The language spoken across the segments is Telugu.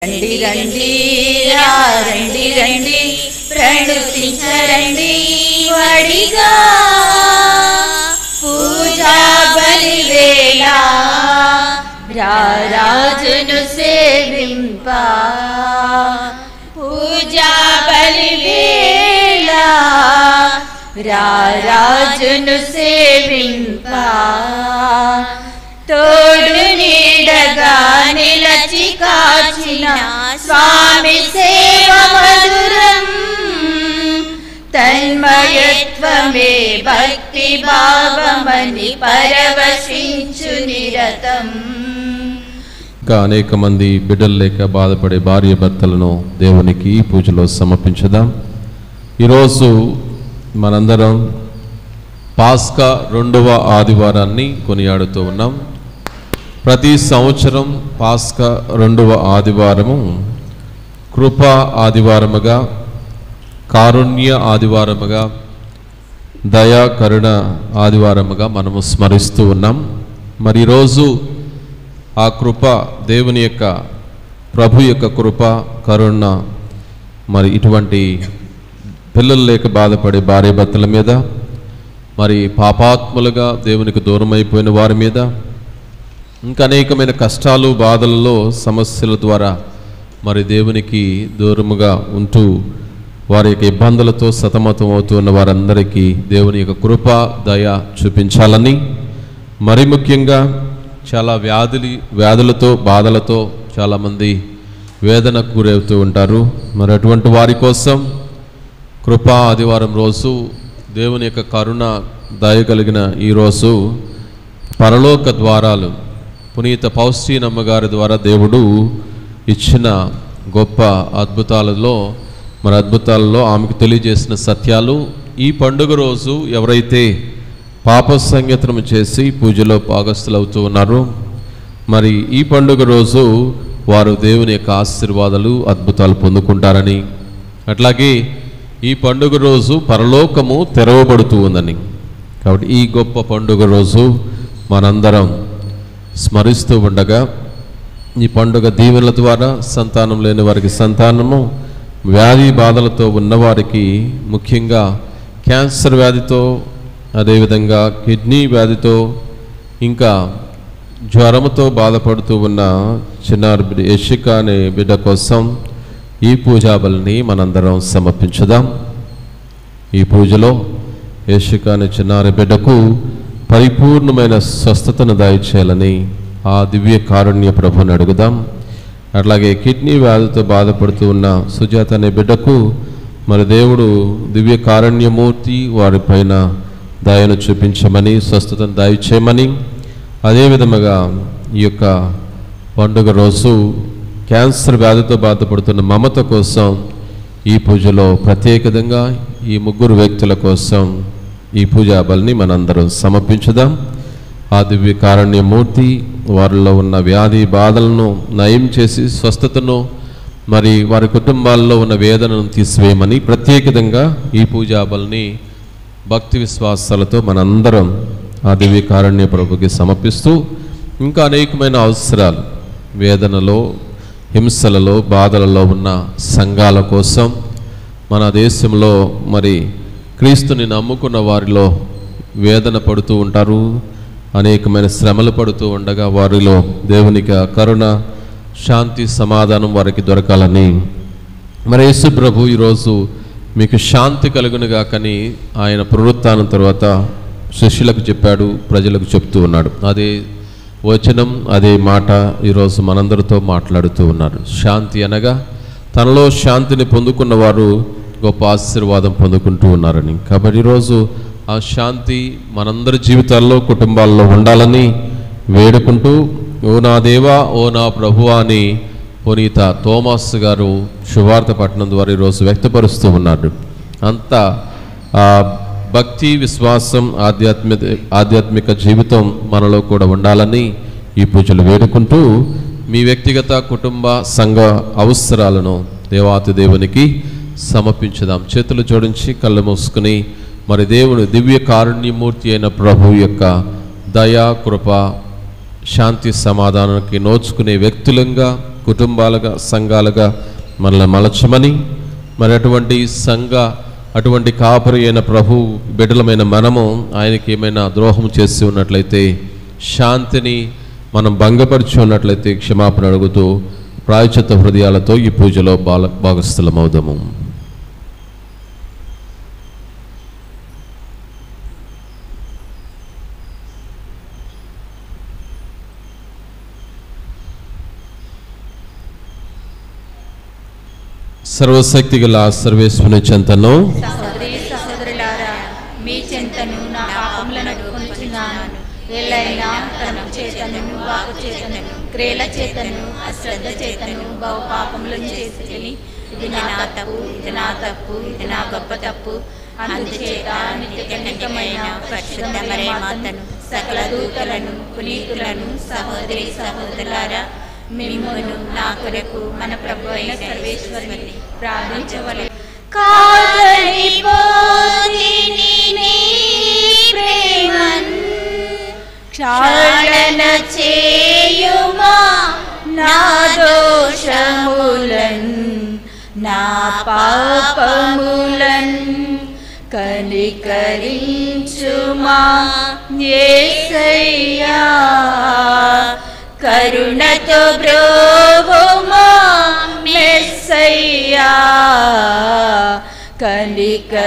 రండి రండి రండి రండి ప్రణుతించరండి వడిగా పూజా బలివేళ రాజును సేవింప పూజా బలివేళ రాజును సేవింప తోడు నీడగా నిలచి కాచిన స్వామి సేవ మధురం తన్మయత్వమే భక్తి భావమని పరవశించు నిరతం. ఇంకా అనేక మంది బిడ్డలు లేక బాధపడే భార్య భర్తలను దేవునికి పూజలో సమర్పించుదాం. ఈరోజు మనందరం పాస్కా 2వ ఆదివారాన్ని కొనియాడుతూ ఉన్నాం. ప్రతి సంవత్సరం పాస్కా 2వ ఆదివారము కృపా ఆదివారముగా, కారుణ్య ఆదివారముగా, దయా కరుణ ఆదివారముగా మనము స్మరిస్తూ ఉన్నాం. మరి ఈరోజు ఆ కృప, దేవుని యొక్క ప్రభు యొక్క కృప, కరుణ మరి ఇటువంటి పిల్లలు లేక బాధపడే భార్య భర్తల మీద, మరి పాపాత్ములుగా దేవునికి దూరం అయిపోయిన వారి మీద, ఇంకా అనేకమైన కష్టాలు బాధలలో సమస్యల ద్వారా మరి దేవునికి దూరముగా ఉంటూ వారి యొక్క ఇబ్బందులతో సతమతం అవుతున్న వారందరికీ దేవుని యొక్క కృప దయ చూపించాలని, మరి ముఖ్యంగా చాలా వ్యాధులతో బాధలతో చాలామంది వేదనకు గురవుతూ ఉంటారు. మరి అటువంటి వారి కోసం కృపా ఆదివారం రోజు దేవుని యొక్క కరుణ దయ కలిగిన ఈరోజు పరలోక ద్వారాలు పునీత పౌస్టీనమ్మ గారి ద్వారా దేవుడు ఇచ్చిన గొప్ప అద్భుతాలలో ఆమెకు తెలియజేసిన సత్యాలు. ఈ పండుగ రోజు ఎవరైతే పాప సంగీతం చేసి పూజలో భాగస్థులు అవుతూ ఉన్నారో, మరి ఈ పండుగ రోజు వారు దేవుని యొక్క ఆశీర్వాదాలు అద్భుతాలు పొందుకుంటారని, అట్లాగే ఈ పండుగ రోజు పరలోకము తెరవబడుతూ ఉందని. కాబట్టి ఈ గొప్ప పండుగ రోజు మనందరం స్మరిస్తూ ఉండగా, ఈ పండుగ దీవెనల ద్వారా సంతానం లేని వారికి సంతానము, వ్యాధి బాధలతో ఉన్నవారికి ముఖ్యంగా క్యాన్సర్ వ్యాధితో, అదేవిధంగా కిడ్నీ వ్యాధితో, ఇంకా జ్వరంతో బాధపడుతూ ఉన్న చిన్నారి బిడ్డ యశిక అనే బిడ్డ కోసం ఈ పూజా బలిని మనందరం సమర్పించుదాం. ఈ పూజలో యశిక అనే చిన్నారి బిడ్డకు పరిపూర్ణమైన స్వస్థతను దయచేయాలని ఆ దివ్య కారుణ్య ప్రభుని అడుగుదాం. అట్లాగే కిడ్నీ వ్యాధితో బాధపడుతూ ఉన్న సుజాత అనే బిడ్డకు మరి దేవుడు దివ్య కారుణ్యమూర్తి వారిపైన దయను చూపించమని, స్వస్థతను దయచేయమని, అదేవిధముగా ఈ యొక్క పండుగ రోజు క్యాన్సర్ వ్యాధితో బాధపడుతున్న మమత కోసం ఈ పూజలో ప్రత్యేకంగా ఈ ముగ్గురు వ్యక్తుల కోసం ఈ పూజా బలిని మనందరం సమర్పించుదాం. ఆ దివ్య కారుణ్యమూర్తి వారిలో ఉన్న వ్యాధి బాధలను నయం చేసి స్వస్థతను, మరి వారి కుటుంబాల్లో ఉన్న వేదనను తీసివేయమని ప్రత్యేకంగా ఈ పూజా బలిని భక్తి విశ్వాసాలతో మనందరం ఆ దివ్య కారుణ్య ప్రభుకి సమర్పిస్తూ, ఇంకా అనేకమైన అవసరాలు, వేదనలో, హింసలలో, బాధలలో ఉన్న సంఘాల కోసం, మన దేశంలో మరి క్రీస్తుని నమ్ముకున్న వారిలో వేదన పడుతూ ఉంటారు, అనేకమైన శ్రమలు పడుతూ ఉండగా వారిలో దేవునికి కరుణ, శాంతి, సమాధానం వారికి దొరకాలని, మరి యేసు ప్రభు ఈరోజు మీకు శాంతి కలుగునుగా కని ఆయన పునరుత్థానం తర్వాత శిష్యులకు చెప్పాడు, ప్రజలకు చెప్తూ ఉన్నాడు. అదే వచనం, అదే మాట ఈరోజు మనందరితో మాట్లాడుతూ ఉన్నారు. శాంతి అనగా తనలో శాంతిని పొందుకున్న వారు గొప్ప ఆశీర్వాదం పొందుకుంటూ ఉన్నారని. కాబట్టి ఈరోజు ఆ శాంతి మనందరి జీవితాల్లో, కుటుంబాల్లో ఉండాలని వేడుకుంటూ, ఓ నా దేవా, ఓ నా ప్రభువా అని పునీత థోమాస్ గారు శుభార్త పట్టణం ద్వారా ఈరోజు వ్యక్తపరుస్తూ ఉన్నారు. అంత భక్తి, విశ్వాసం, ఆధ్యాత్మిక జీవితం మనలో కూడా ఉండాలని ఈ పూజలు వేడుకుంటూ, మీ వ్యక్తిగత, కుటుంబ, సంఘ అవసరాలను దేవాతి దేవునికి సమర్పించుదాం. చేతులు జోడించి కళ్ళు మూసుకుని మరి దేవుడు దివ్య కారుణ్యమూర్తి అయిన ప్రభు యొక్క దయా, కృప, శాంతి, సమాధానానికి నోచుకునే వ్యక్తులంగా కుటుంబాలుగా సంఘాలుగా మనల్ని మలచమని, మరి అటువంటి కాపరి అయిన ప్రభు బిడ్డలమైన మనము ఆయనకి ఏమైనా ద్రోహం చేసి ఉన్నట్లయితే, శాంతిని మనం భంగపరిచి ఉన్నట్లయితే క్షమాపణ అడుగుతూ ప్రాయశ్చిత్త హృదయాలతో ఈ పూజలో భాగస్థులమవుదాము. సర్వశక్తి గల సర్వేశ్వరుని చెంతను సహోదరులారా, మీ చెంతను నా పాపములను అడుగుకొనుచున్నాను. ఎల్లైనా తనకు చేతను, వాకు చేతను, క్రియల చేతను, అశ్రద్ధ చేతను బహు పాపములను చేసి, ఇది నా తప్పు, ఇది నా గొప్ప తప్పు. అందుచేత నిత్యకన్యకమైన పరిశుద్ధ మరియమాతను, సకల దూతలను, పునీతులను, సహోదరి సహోదరులారా, మిమ్మును నా కొరకు మన ప్రభు అయిన సర్వేశ్వరుని ప్రార్థించవలెను. కాదని పోతిని నీ ప్రేమన్, క్షాళన చేయుమా నా దోషములన్, నా పాపములన్, కనికరించుమా యేసయ్యా. కరుణతో బ్రోవుమా మెస్సయ్యా,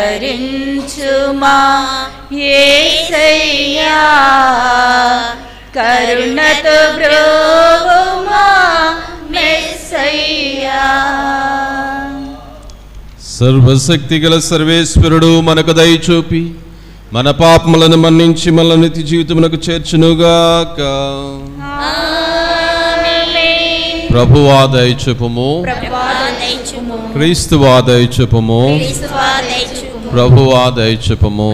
కనికరించుమా యేసయ్యా. కరుణతో బ్రోవుమా మెస్సయ్యా. సర్వశక్తి గల సర్వేశ్వరుడు మనకు దయ చూపి మన పాపములను మన్నించి మన నిత్య జీవితమునకు చేర్చునుగాక. ప్రభువా దయ చూపుము, క్రీస్తువా దయ చూపుము, ప్రభువా దయ చూపుము.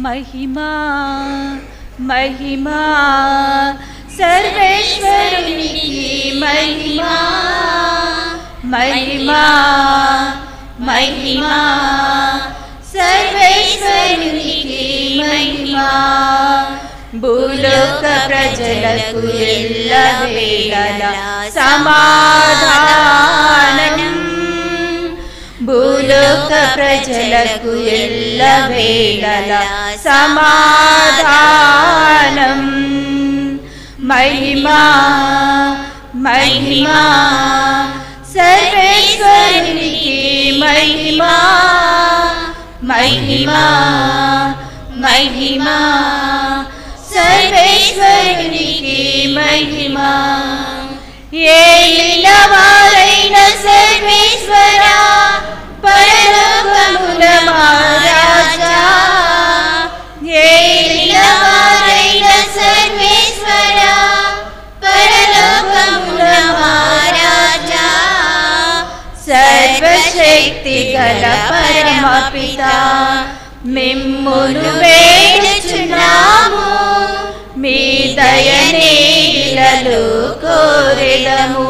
మహిమా మహిమా సర్వేశ్వరునికి మహిమా, మహిమా మహిమా సర్వేశ్వరునికి మహిమా. భూలోక ప్రజలకు ఎల్లవేళల సమాధానం, భూలోక ప్రజలకు ఎల్లవేళల సమాధానం. మహిమా మహిమా సర్వేశ్వరునికి మహిమా, మహిమా మహిమా సర్వేశ్వరునికి మహిమా. ఏలిన వారైన సర్వేశ్వరా, పరలోకమున మహారాజా. ఏలిన వారైన సర్వేశ్వరా, పరలోకమున మహారాజా. సర్వశక్తి గల పరమపిత, మిమ్మును వేడుచున్నాము, మీ దయనీలలో కోరెదము.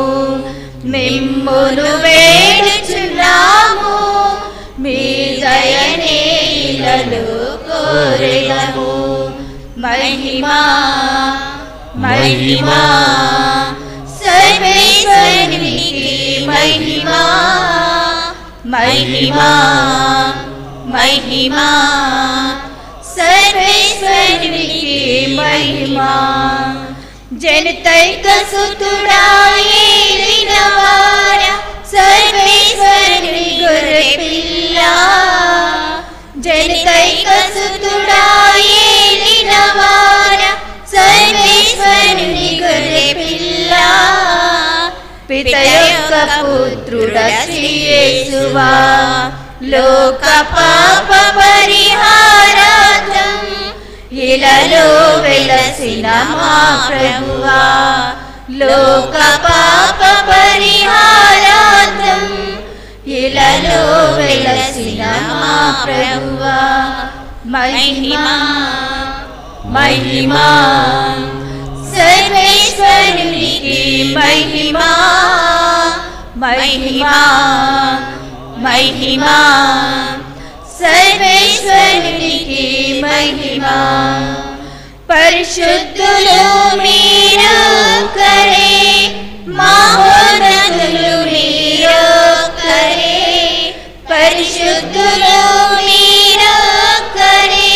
మిమ్మును వేడుచున్నాము, మీ దయనీలలో కోరెదము. మహిమా మహిమా సర్వేశ్వరునికి మహిమా, మహిమా మహిమా సర్వేశ్వరునికి మహిమా. జనతైక సుతుడా ఏలినవారా, సర్వేశ్వరుని గొర్రె పిల్ల. జనతైక సుతుడా ఏలినవారా, సర్వేశ్వరుని గొర్రె పిల్ల. పిత యొక్క పుత్రుడా శ్రీ యేసువా, లోక పాప పరిహారార్థం ఇలలో వెలసిన మా ప్రభువా. లోక పాప పరిహారార్థం ఇలలో వెలసిన మా ప్రభువా. మహిమా మహిమా సర్వేశ్వరునికి మహిమా, మహిమా మహిమా సర్వేశ్వరునికి మహిమా. పరిశుద్ధులు మీరొక్కరే, మహోన్నతులు మీరొక్కరే. పరిశుద్ధులు మీరొక్కరే,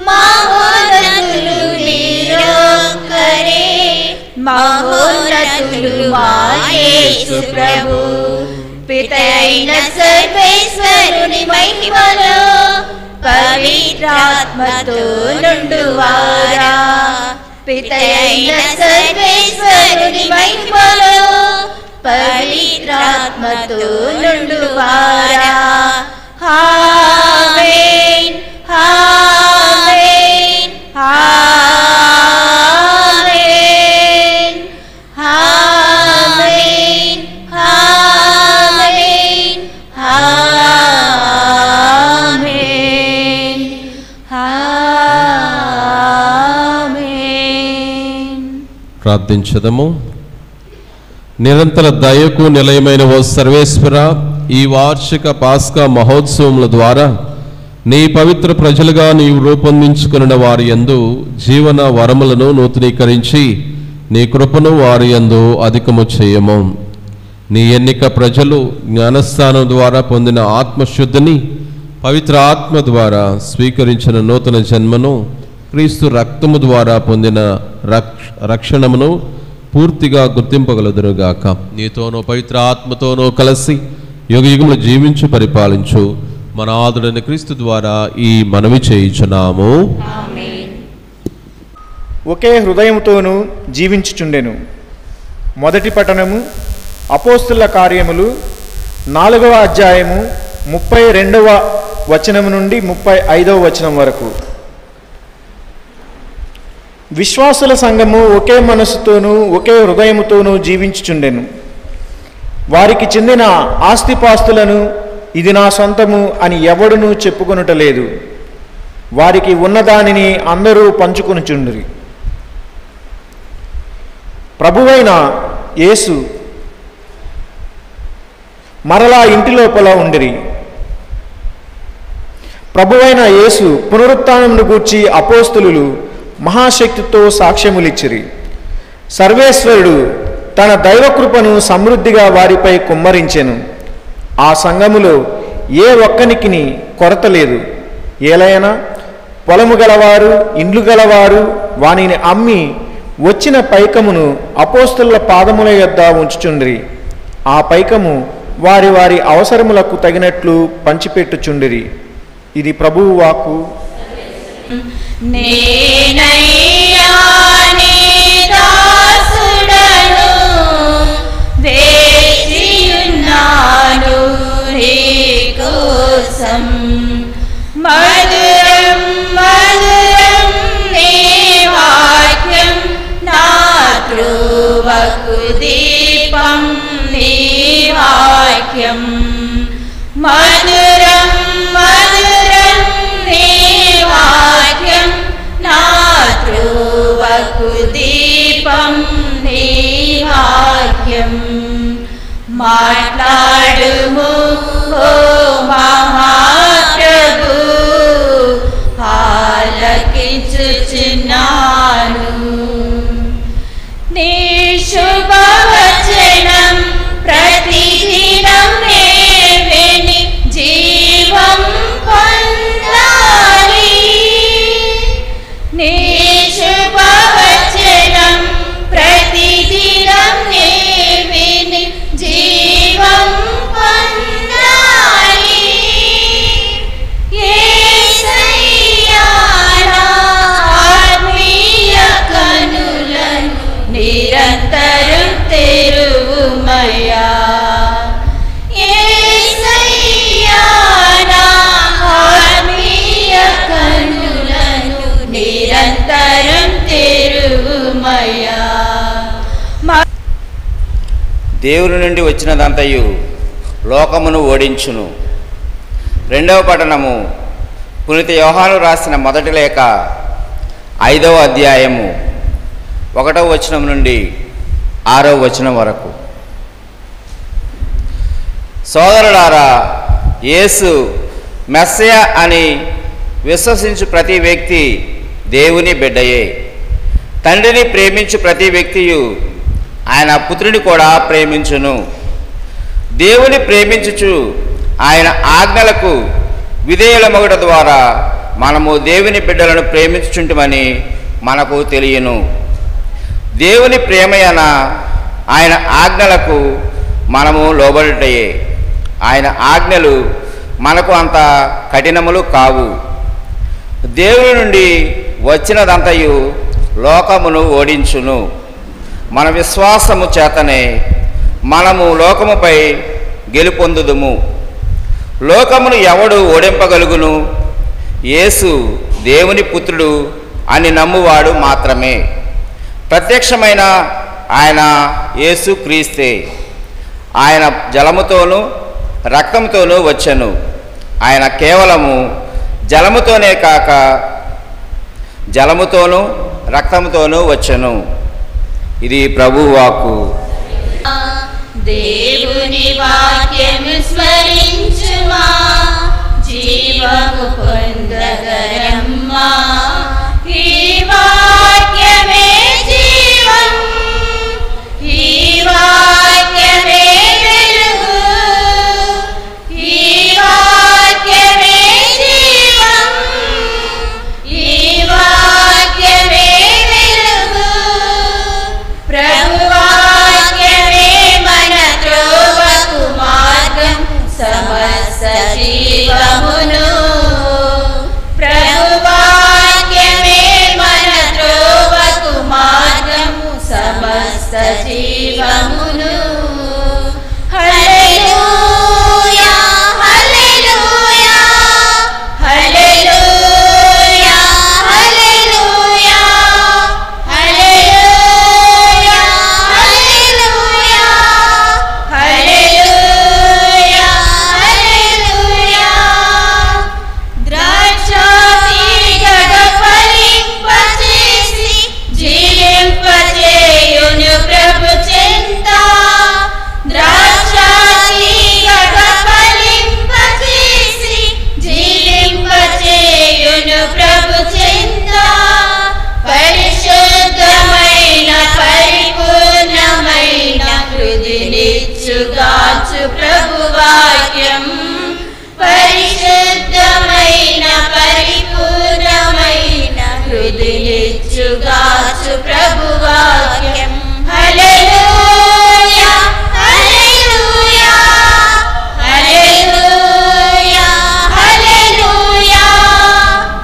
మహోన్నతులు మీరొక్కరే. మహోన్నతులు మా యేసు ప్రభు, పితైన సర్వేశ్వరుని మహిమలో పవిత్రాత్మతో నుండువారా. పితైన సర్వేశ్వరుని మహిమలో పవిత్రాత్మతో నుండువారా. ఆమేన్, ఆమేన్, ఆమేన్, ఆమేన్, ఆమేన్, ఆమేన్, ఆమేన్. ప్రార్థించదము. నిరంతర దయకు నిలయమైన ఓ సర్వేశ్వర, ఈ వార్షిక పాస్కా మహోత్సవముల ద్వారా నీ పవిత్ర ప్రజలుగా నీవు రూపొందించుకున్న వారి యందు జీవన వరములను నూతనీకరించి నీ కృపను వారి యందు అధికము చేయము. నీ ఎన్నిక ప్రజలు జ్ఞానస్థానం ద్వారా పొందిన ఆత్మశుద్ధిని, పవిత్ర ఆత్మ ద్వారా స్వీకరించిన నూతన జన్మను, క్రీస్తు రక్తము ద్వారా పొందిన రక్షణమును పూర్తిగా గుర్తింపగలదురుగాక. నీతోనూ పవిత్ర ఆత్మతోనూ కలిసి యుగయుగములు జీవించు పరిపాలించు మన ఆదుడైన క్రీస్తు ద్వారా ఈ మనవి చేయుచున్నాము. ఒకే హృదయముతోనూ జీవించుచుండెను. మొదటి పఠనము అపోస్తుల కార్యములు 4వ అధ్యాయము 32వ వచనము నుండి 35వ వచనం వరకు. విశ్వాసుల సంఘము ఒకే మనస్సుతోనూ ఒకే హృదయముతోనూ జీవించుచుండెను. వారికి చెందిన ఆస్తిపాస్తులను ఇది నా సొంతము అని ఎవడునూ చెప్పుకొనుటలేదు. వారికి ఉన్నదానిని అందరూ పంచుకొనుచుండిరి. ప్రభువైన యేసు మరలా ఇంటి లోపల ఉండిరి. ప్రభువైన యేసు పునరుత్థానమును గూర్చి అపోస్తలులు మహాశక్తితో సాక్ష్యములిచ్చిరి. సర్వేశ్వరుడు తన దైవకృపను సమృద్ధిగా వారిపై కుమ్మరించెను. ఆ సంఘములో ఏ ఒక్కనికి కొరత లేదు. ఏలైనా పొలము గలవారు, ఇండ్లు గలవారు వానిని అమ్మి వచ్చిన పైకమును అపోస్తలుల పాదముల యొద్ద ఉంచుచుండిరి. ఆ పైకము వారి వారి అవసరములకు తగినట్లు పంచిపెట్టుచుండిరి. ఇది ప్రభువు వాక్కు. నేనయ్యా నీ దాసుడను, వేచియున్నాను నీ కోసం. మధురం మధురం నీ వాక్యం, నా త్రోవకు దీపం నీ వాక్యం. మధురం మధురం నీ వాక్యం, నా త్రోవకు దీపం నీ వాక్యం. మాట్లాడుము ఓ మహాప్రభు, ఆలకించుచున్నాను. నీ శుభవచనం ప్రతిదినం నే విని జీవం పొందాలి. నీ శుభవచనం ప్రతిదినం నే విని జీవం పొందాలి. యేసయ్యా నా ఆత్మీయ కనులను నిరంతరం తెరువుమయ్యా. యేసయ్యా నా ఆత్మీయ కనులను నిరంతరం తెరువుమయ్యా. దేవుని నుండి వచ్చినదంతయు లోకమును ఓడించును. రెండవ పఠనము పునీత యోహాను రాసిన మొదటి లేఖ 5వ అధ్యాయము 1వ వచనం నుండి 6వ వచనం వరకు. సోదరులారా, యేసు మెస్సయ అని విశ్వసించు ప్రతి వ్యక్తి దేవుని బిడ్డయే. తండ్రిని ప్రేమించు ప్రతి వ్యక్తియు ఆయన పుత్రుని కూడా ప్రేమించును. దేవుని ప్రేమించుచు ఆయన ఆజ్ఞలకు విధేయులమగుట ద్వారా మనము దేవుని బిడ్డలను ప్రేమించుచుంటుమని మనకు తెలియను. దేవుని ప్రేమయన ఆయన ఆజ్ఞలకు మనము లోబడుటయే. ఆయన ఆజ్ఞలు మనకు అంత కఠినములు కావు. దేవుని నుండి వచ్చినదంతయు లోకమును ఓడించును. మన విశ్వాసము చేతనే మనము లోకముపై గెలుపొందుదుము. లోకమును ఎవడు ఓడింపగలుగును? యేసు దేవుని పుత్రుడు అని నమ్మువాడు మాత్రమే. ప్రత్యక్షమైన ఆయన యేసు క్రీస్తే. ఆయన జలముతోనూ రక్తంతోనూ వచ్చెను. ఆయన కేవలము జలముతోనే కాక జలముతోనూ రక్తంతోనూ వచ్చెను. ఇది ప్రభువు వాక్కు. దేవుని వాక్యము స్మరించుమా, జీవము పొందగరమ్మా. ఈ వాక్యమే జీవం, ఈ వాక్యమే వెలుగు, ఈ వాక్యమే జీవం, ఈ వాక్యమే వెలుగు. ప్రభు వాక్యమే మన త్రోవకు మార్గం, సమస్త జీవమును. ప్రభు వాక్యమే మన త్రోవకు మార్గం, సమస్త జీవమును. హల్లెలూయా, హల్లెలూయా, హల్లెలూయా, హల్లెలూయా, హల్లెలూయా, హల్లెలూయా, హల్లెలూయా, హల్లెలూయా. ద్రాక్షాతీగగ ఫలింపచేసి జీవింపచేయును ప్రభు చెంత. ద్రాక్షాతీగగ ఫలింపచేసి జీవింపచేయును ప్రభు చెంత. పరిశుద్ధమైన పరిపూర్ణమైన హృదినిచ్చుగాచు ప్రభు వాక్యం. పరిశుద్ధమైన పరిపూర్ణమైన హృదినిచ్చుగాచు ప్రభు వాక్యం. హల్లెలూయా, హల్లెలూయా, హల్లెలూయా, హల్లెలూయా,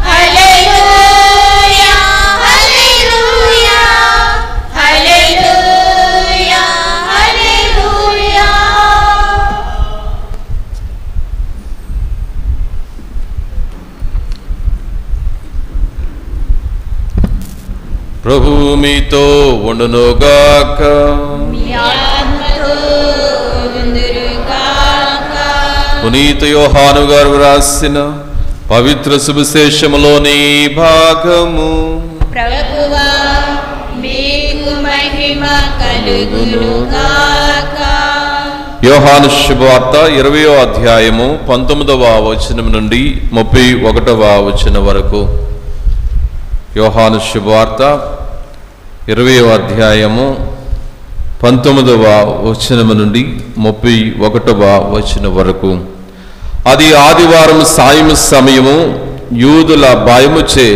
హల్లెలూయా, హల్లెలూయా, హల్లెలూయా, హల్లెలూయా. ప్రభు మీతో ఉండునుగాక. మీ ఆత్మతో ఉందురుగాక. పునీత యోహాను గారు రాసిన పవిత్ర సువిశేషములోని భాగము. ప్రభువా మీకు మహిమ కలుగునుగాక. యోహాను శుభవార్త 20వ అధ్యాయము 19వ వచనం నుండి 31వ వచనం వరకు. యోహాను శుభవార్త 20వ అధ్యాయము 19వ వచనం నుండి 31వ వచనం వరకు. అది ఆదివారం సాయం సమయము. యూదుల భయముచే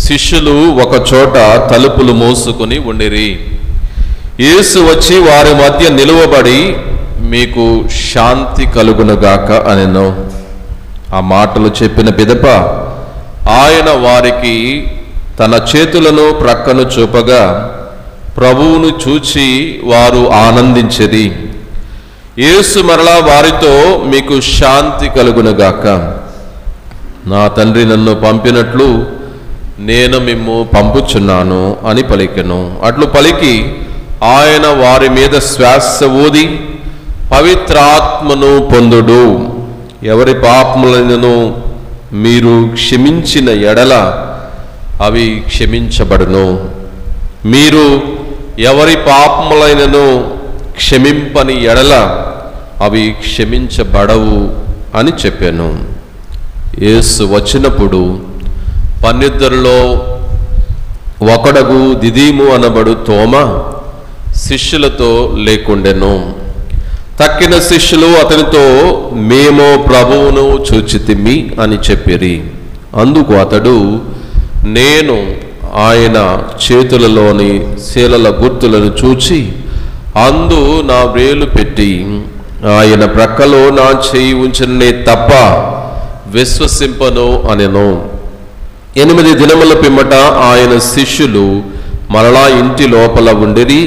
శిష్యులు ఒక చోట తలుపులు మోసుకుని ఉండిరి. యేసు వచ్చి వారి మధ్య నిలువబడి, మీకు శాంతి కలుగునుగాక అనెను. ఆ మాటలు చెప్పిన పిదప ఆయన వారికి తన చేతులను ప్రక్కను చూపగా, ప్రభువును చూచి వారు ఆనందించిరి. యేసు మరలా వారితో, మీకు శాంతి కలుగునుగాక. నా తండ్రి నన్ను పంపినట్లు నేను మిమ్ము పంపుచున్నాను అని పలికెను. అట్లు పలికి ఆయన వారి మీద శ్వాస ఊది, పవిత్రాత్మను పొందుడు. ఎవరి పాపములను మీరు క్షమించిన ఎడల అవి క్షమించబడును. మీరు ఎవరి పాపములైనను క్షమింపని ఎడల అవి క్షమించబడవు అని చెప్పాను. యేసు వచ్చినప్పుడు 12 ఒకడగు దిదీము అనబడు తోమ శిష్యులతో లేకుండెను. తక్కిన శిష్యులు అతనితో, మేము ప్రభువును చూచితిమి అని చెప్పిరి. అందుకు అతడు, నేను ఆయన చేతులలోని శీలల గుర్తులను చూచి అందు నా వేలు పెట్టి ఆయన ప్రక్కలో నా చేయి ఉంచనే తప్ప విశ్వసింపను అనెను. 8 దినముల పిమ్మట ఆయన శిష్యులు మరలా ఇంటి లోపల ఉండిరి.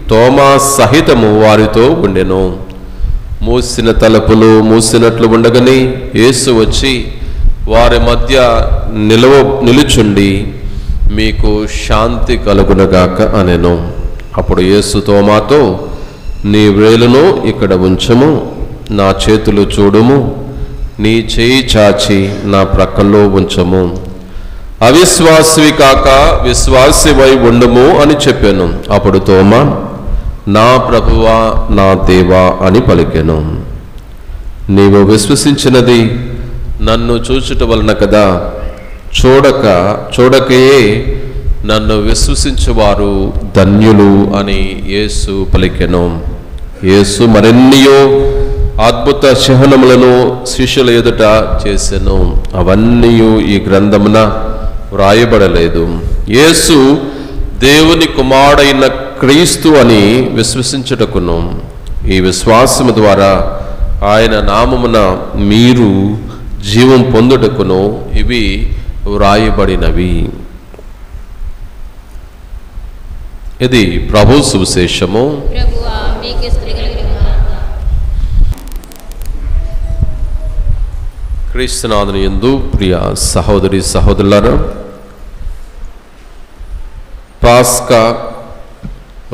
తోమా సహితము వారితో ఉండెను. మూసిన తలుపులు మూసినట్లు ఉండగానే యేసు వచ్చి వారి మధ్య నిలుచుండి, మీకు శాంతి కలుగునగాక అనెను. అప్పుడు యేసు తోమాతో, నీ వేలును ఇక్కడ ఉంచుము, నా చేతులు చూడుము, నీ చేయి చాచి నా ప్రక్కలో ఉంచము, అవిశ్వాసివి కాక విశ్వాసివై ఉండుము అని చెప్పాను. అప్పుడు తోమా, నా ప్రభువా నా దేవా అని పలికెను. నీవు విశ్వసించినది నన్ను చూచుట వలన కదా, చూడకయే నన్ను విశ్వసించువారు ధన్యులు అని యేసు పలికెను. యేసు మరెన్నో అద్భుత చిహ్నములను శిష్యుల ఎదుట చేసెను. అవన్నీ ఈ గ్రంథమున వ్రాయబడలేదు. యేసు దేవుని కుమారుడైన క్రీస్తు అని విశ్వసించుటకును, ఈ విశ్వాసము ద్వారా ఆయన నామమున మీరు జీవం పొందుటకును ఇవి వ్రాయబడినవి. ఇది ప్రభు సువిశేషము. ప్రభువా మీకే స్తుతి కలుగునుగాక. క్రీస్తునాథుని యందు ప్రియ సహోదరి సహోదరులారా, పాస్కా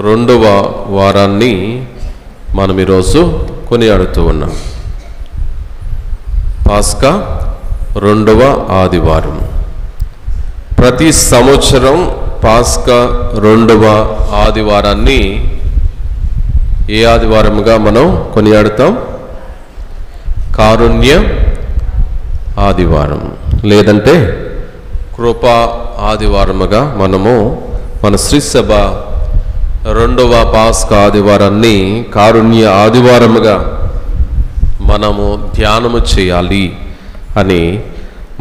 2వ వారాన్ని మనం ఈరోజు కొనియాడుతూ ఉన్నాం. పాస్కా 2వ ఆదివారం. ప్రతి సంవత్సరం పాస్కా 2వ ఆదివారాన్ని ఏ ఆదివారముగా మనం కొనియాడుతాం? కారుణ్య ఆదివారం, లేదంటే కృపా ఆదివారముగా మనము మన శ్రీసభ 2వ పాస్కా ఆదివారాన్ని కారుణ్య ఆదివారముగా మనము ధ్యానము చేయాలి అని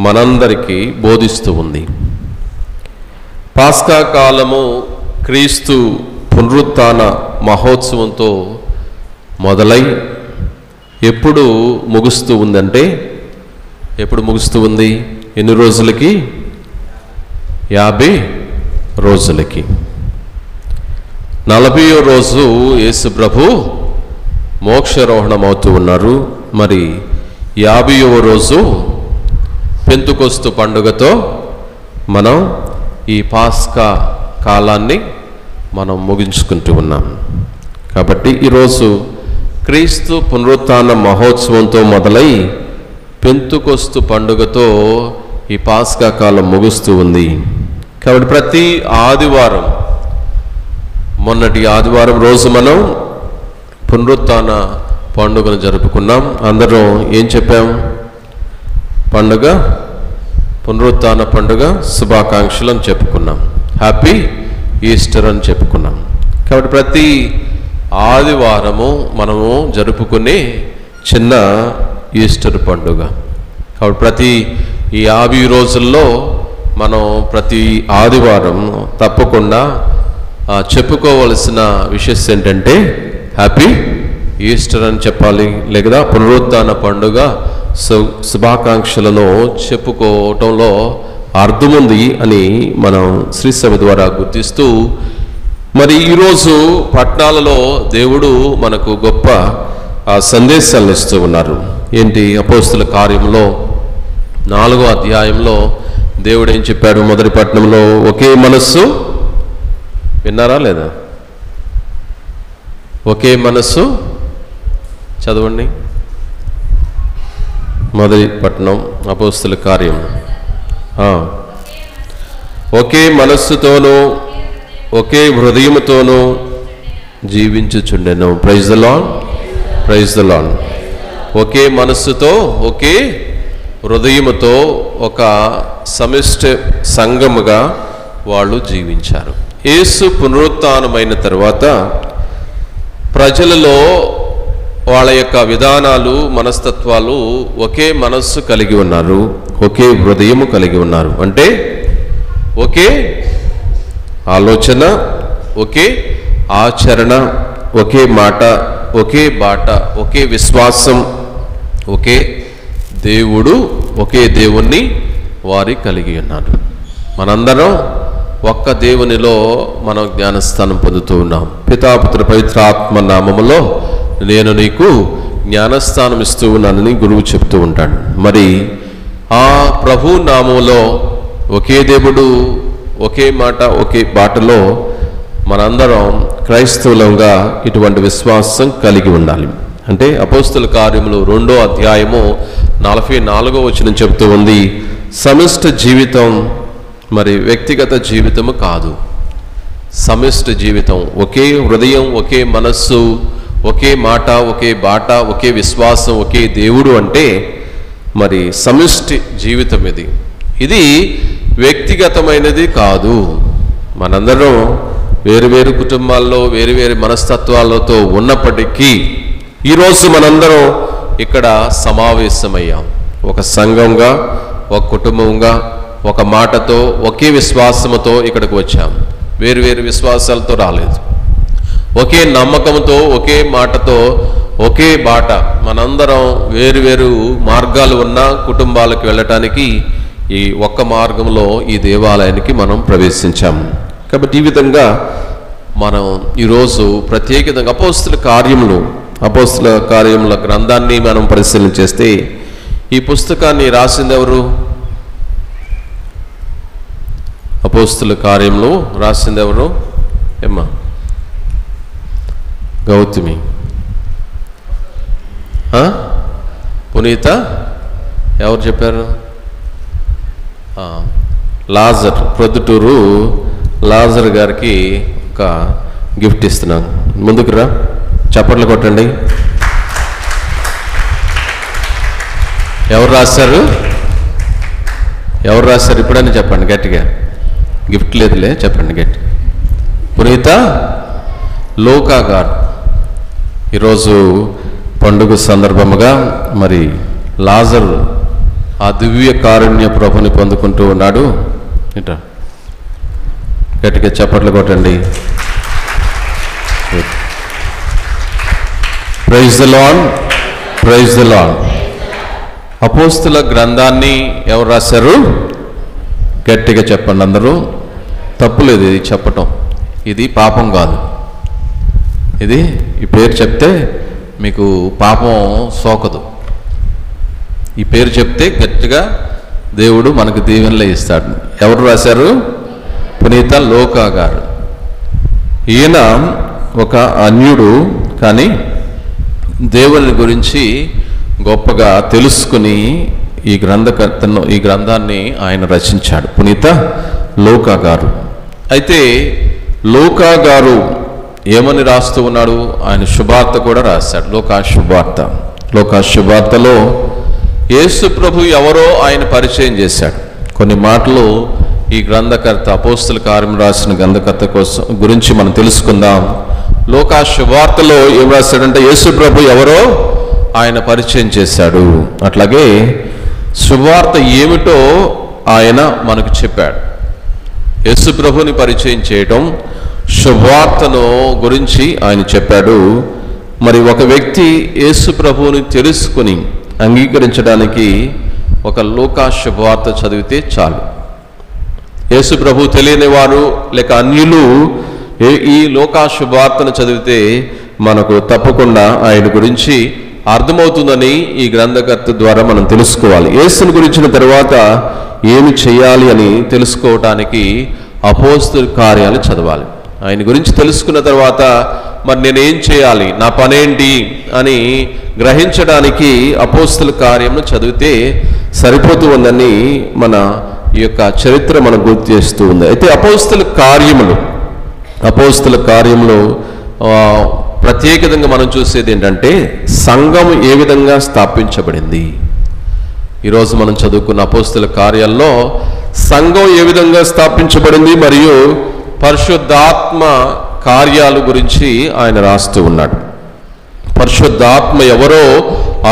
మనందరికీ బోధిస్తూ ఉంది. పాస్కా కాలము క్రీస్తు పునరుత్థాన మహోత్సవంతో మొదలై ఎప్పుడు ముగుస్తూ ఉందంటే, ఎప్పుడు ముగుస్తూ ఉంది? ఎన్ని రోజులకి? 50 రోజులకి. 40వ రోజు యేసు ప్రభు మోక్షారోహణం అవుతూ ఉన్నారు. మరి 50వ రోజు పెంతుకొస్తు పండుగతో మనం ఈ పాస్కా కాలాన్ని మనం ముగించుకుంటూ ఉన్నాం. కాబట్టి ఈరోజు క్రీస్తు పునరుత్థాన మహోత్సవంతో మొదలై పెంతుకొస్తు పండుగతో ఈ పాస్కా కాలం ముగుస్తూ ఉంది. కాబట్టి ప్రతి ఆదివారం, మొన్నటి ఆదివారం రోజు మనం పునరుత్థాన పండుగను జరుపుకున్నాం. అందరం ఏం చెప్పాం? పండుగ, పునరుత్థాన పండుగ శుభాకాంక్షలు అని చెప్పుకున్నాం. హ్యాపీ ఈస్టర్ అని చెప్పుకున్నాం. కాబట్టి ప్రతి ఆదివారము మనము జరుపుకునే చిన్న ఈస్టర్ పండుగ. కాబట్టి ప్రతి ఈ 50 రోజుల్లో మనం ప్రతి ఆదివారం తప్పకుండా చెప్పుకోవలసిన విషయం ఏంటంటే హ్యాపీ ఈస్టర్ అని చెప్పాలి, లేదా పునరుత్థాన పండుగ శుభాకాంక్షలను చెప్పుకోవటంలో అర్థముంది అని మనం శ్రీసభ ద్వారా గుర్తిస్తూ, మరి ఈరోజు పట్టణాలలో దేవుడు మనకు గొప్ప సందేశాలను ఇస్తూ ఉన్నారు. ఏంటి? అపోస్తుల కార్యంలో 4వ అధ్యాయంలో దేవుడు ఏం చెప్పాడు? మొదటి పట్టణంలో ఒకే మనస్సు. విన్నారా లేదా? ఒకే మనస్సు. చదవండి. మొదటి పట్టణం అపోస్తుల కార్యం. ఒకే మనస్సుతోనూ ఒకే హృదయముతోనూ జీవించుచుండెను. Praise the lord, praise the lord. ఒకే మనస్సుతో ఒకే హృదయముతో ఒక సమిష్ట సంఘముగా వాళ్ళు జీవించారు. యేసు పునరుత్థానమైన తర్వాత ప్రజలలో వాళ్ళ యొక్క విధానాలు, మనస్తత్వాలు ఒకే మనస్సు కలిగి ఉన్నారు, ఒకే హృదయము కలిగి ఉన్నారు. అంటే ఒకే ఆలోచన, ఒకే ఆచరణ, ఒకే మాట, ఒకే బాట, ఒకే విశ్వాసం, ఒకే దేవుడు, ఒకే దేవుణ్ణి వారి కలిగి ఉన్నారు. మనందరం ఒక్క దేవునిలో మనం జ్ఞానస్థానం పొందుతూ ఉన్నాం. పితాపుత్ర పవిత్రాత్మ నామములో నేను నీకు జ్ఞానస్థానం ఇస్తూ ఉన్నానని గురువు చెప్తూ ఉంటాడు. మరి ఆ ప్రభు నామంలో ఒకే దేవుడు, ఒకే మాట, ఒకే బాటలో మనందరం క్రైస్తవులంగా ఇటువంటి విశ్వాసం కలిగి ఉండాలి. అంటే అపోస్తుల కార్యములు 2వ అధ్యాయము 44వ వచనం చెప్తూ ఉంది, సమిష్ట జీవితం మరి వ్యక్తిగత జీవితము కాదు, సమిష్ట జీవితం. ఒకే హృదయం, ఒకే మనస్సు, ఒకే మాట, ఒకే బాట, ఒకే విశ్వాసం, ఒకే దేవుడు అంటే మరి సమిష్టి జీవితం ఇది. ఇది వ్యక్తిగతమైనది కాదు. మనందరం వేరు వేరు కుటుంబాల్లో వేరు వేరు మనస్తత్వాలతో ఉన్నప్పటికీ ఈరోజు మనందరం ఇక్కడ సమావేశమయ్యాం. ఒక సంఘంగా, ఒక కుటుంబంగా, ఒక మాటతో, ఒకే విశ్వాసముతో ఇక్కడికి వచ్చాం. వేరు వేరు విశ్వాసాలతో రాలేదు. ఒకే నమ్మకంతో, ఒకే మాటతో, ఒకే బాట. మనందరం వేరు వేరు మార్గాలు ఉన్న కుటుంబాలకు వెళ్ళటానికి ఈ ఒక్క మార్గంలో ఈ దేవాలయానికి మనం ప్రవేశించాం. కాబట్టి ఈ విధంగా మనం ఈరోజు ప్రత్యేకంగా అపోస్తుల కార్యముల గ్రంథాన్ని మనం పరిశీలన చేస్తే ఈ పుస్తకాన్ని రాసింది ఎవరు? అపోస్తుల కార్యములు రాసింది ఎవరు? ఏమ్మా? గౌతమి. పునీత ఎవరు చెప్పారు? లాజర్, ప్రొద్దుటూరు లాజర్ గారికి ఒక గిఫ్ట్ ఇస్తున్నాను. ముందుకు రా, చప్పట్లు కొట్టండి. ఎవరు రాశారు? ఇప్పుడని చెప్పండి గట్టిగా. గిఫ్ట్ లేదులే, చెప్పండి గట్టి. పునీత లోకా గారు ఈరోజు పండుగ సందర్భముగా మరి లాజర్ ఆ దివ్య కారుణ్య ప్రభుని పొందుకుంటూ ఉన్నాడు. ఇట గట్టిగా చప్పట్లు కొట్టండి. Praise the lord, praise the lord. అపోస్తుల గ్రంథాన్ని ఎవరు రాశారు? గట్టిగా చెప్పండి అందరూ. తప్పులేదు ఇది చెప్పటం, ఇది పాపం కాదు. ఇది ఈ పేరు చెప్తే మీకు పాపం సోకదు. ఈ పేరు చెప్తే గట్టిగా దేవుడు మనకు దీవెనలే ఇస్తాడు. ఎవరు రాశారు? పునీత లోకా గారు. ఈయన ఒక అన్యుడు, కానీ దేవుని గురించి గొప్పగా తెలుసుకుని ఈ గ్రంథాన్ని ఆయన రచించాడు, పునీత లోకా గారు. అయితే లోకా గారు ఏమని రాస్తూ ఉన్నాడు? ఆయన శుభార్త కూడా రాశాడు, లోకా శుభార్తలో యేసు ప్రభు ఎవరో ఆయన పరిచయం చేశాడు. కొన్ని మాటలు ఈ గ్రంథకర్త, అపోస్తుల కార్యం రాసిన గ్రంథకర్త గురించి మనం తెలుసుకుందాం. లోకా శుభార్తలో ఏం రాశాడంటే యేసు ప్రభు ఎవరో ఆయన పరిచయం చేశాడు. అట్లాగే శుభార్త ఏమిటో ఆయన మనకు చెప్పాడు. యేసు ప్రభుని పరిచయం చేయటం, శుభవార్తను గురించి ఆయన చెప్పాడు. మరి ఒక వ్యక్తి యేసు ప్రభువుని తెలుసుకుని అంగీకరించడానికి ఒక లోకా శుభవార్త చదివితే చాలు. యేసు ప్రభు తెలియని వారు లేక అన్యులు ఈ లోకా శుభవార్తను చదివితే మనకు తప్పకుండా ఆయన గురించి అర్థమవుతుందని ఈ గ్రంథకర్త ద్వారా మనం తెలుసుకోవాలి. యేసుని గురించిన తర్వాత ఏమి చేయాలి అని తెలుసుకోవటానికి అపోస్తుల కార్యాలు చదవాలి. ఆయన గురించి తెలుసుకున్న తర్వాత మరి నేనేం చేయాలి, నా పనేంటి అని గ్రహించడానికి అపోస్తుల కార్యమును చదివితే సరిపోతూ ఉందని మన ఈ యొక్క చరిత్ర మనం గుర్తు చేస్తూ ఉంది. అయితే అపోస్తుల కార్యములో ప్రత్యేకంగా మనం చూసేది ఏంటంటే సంఘం ఏ విధంగా స్థాపించబడింది. ఈరోజు మనం చదువుకున్న అపోస్తుల కార్యాల్లో సంఘం ఏ విధంగా స్థాపించబడింది మరియు పరిశుద్ధాత్మ కార్యాలు గురించి ఆయన రాస్తూ ఉన్నాడు. పరిశుద్ధాత్మ ఎవరో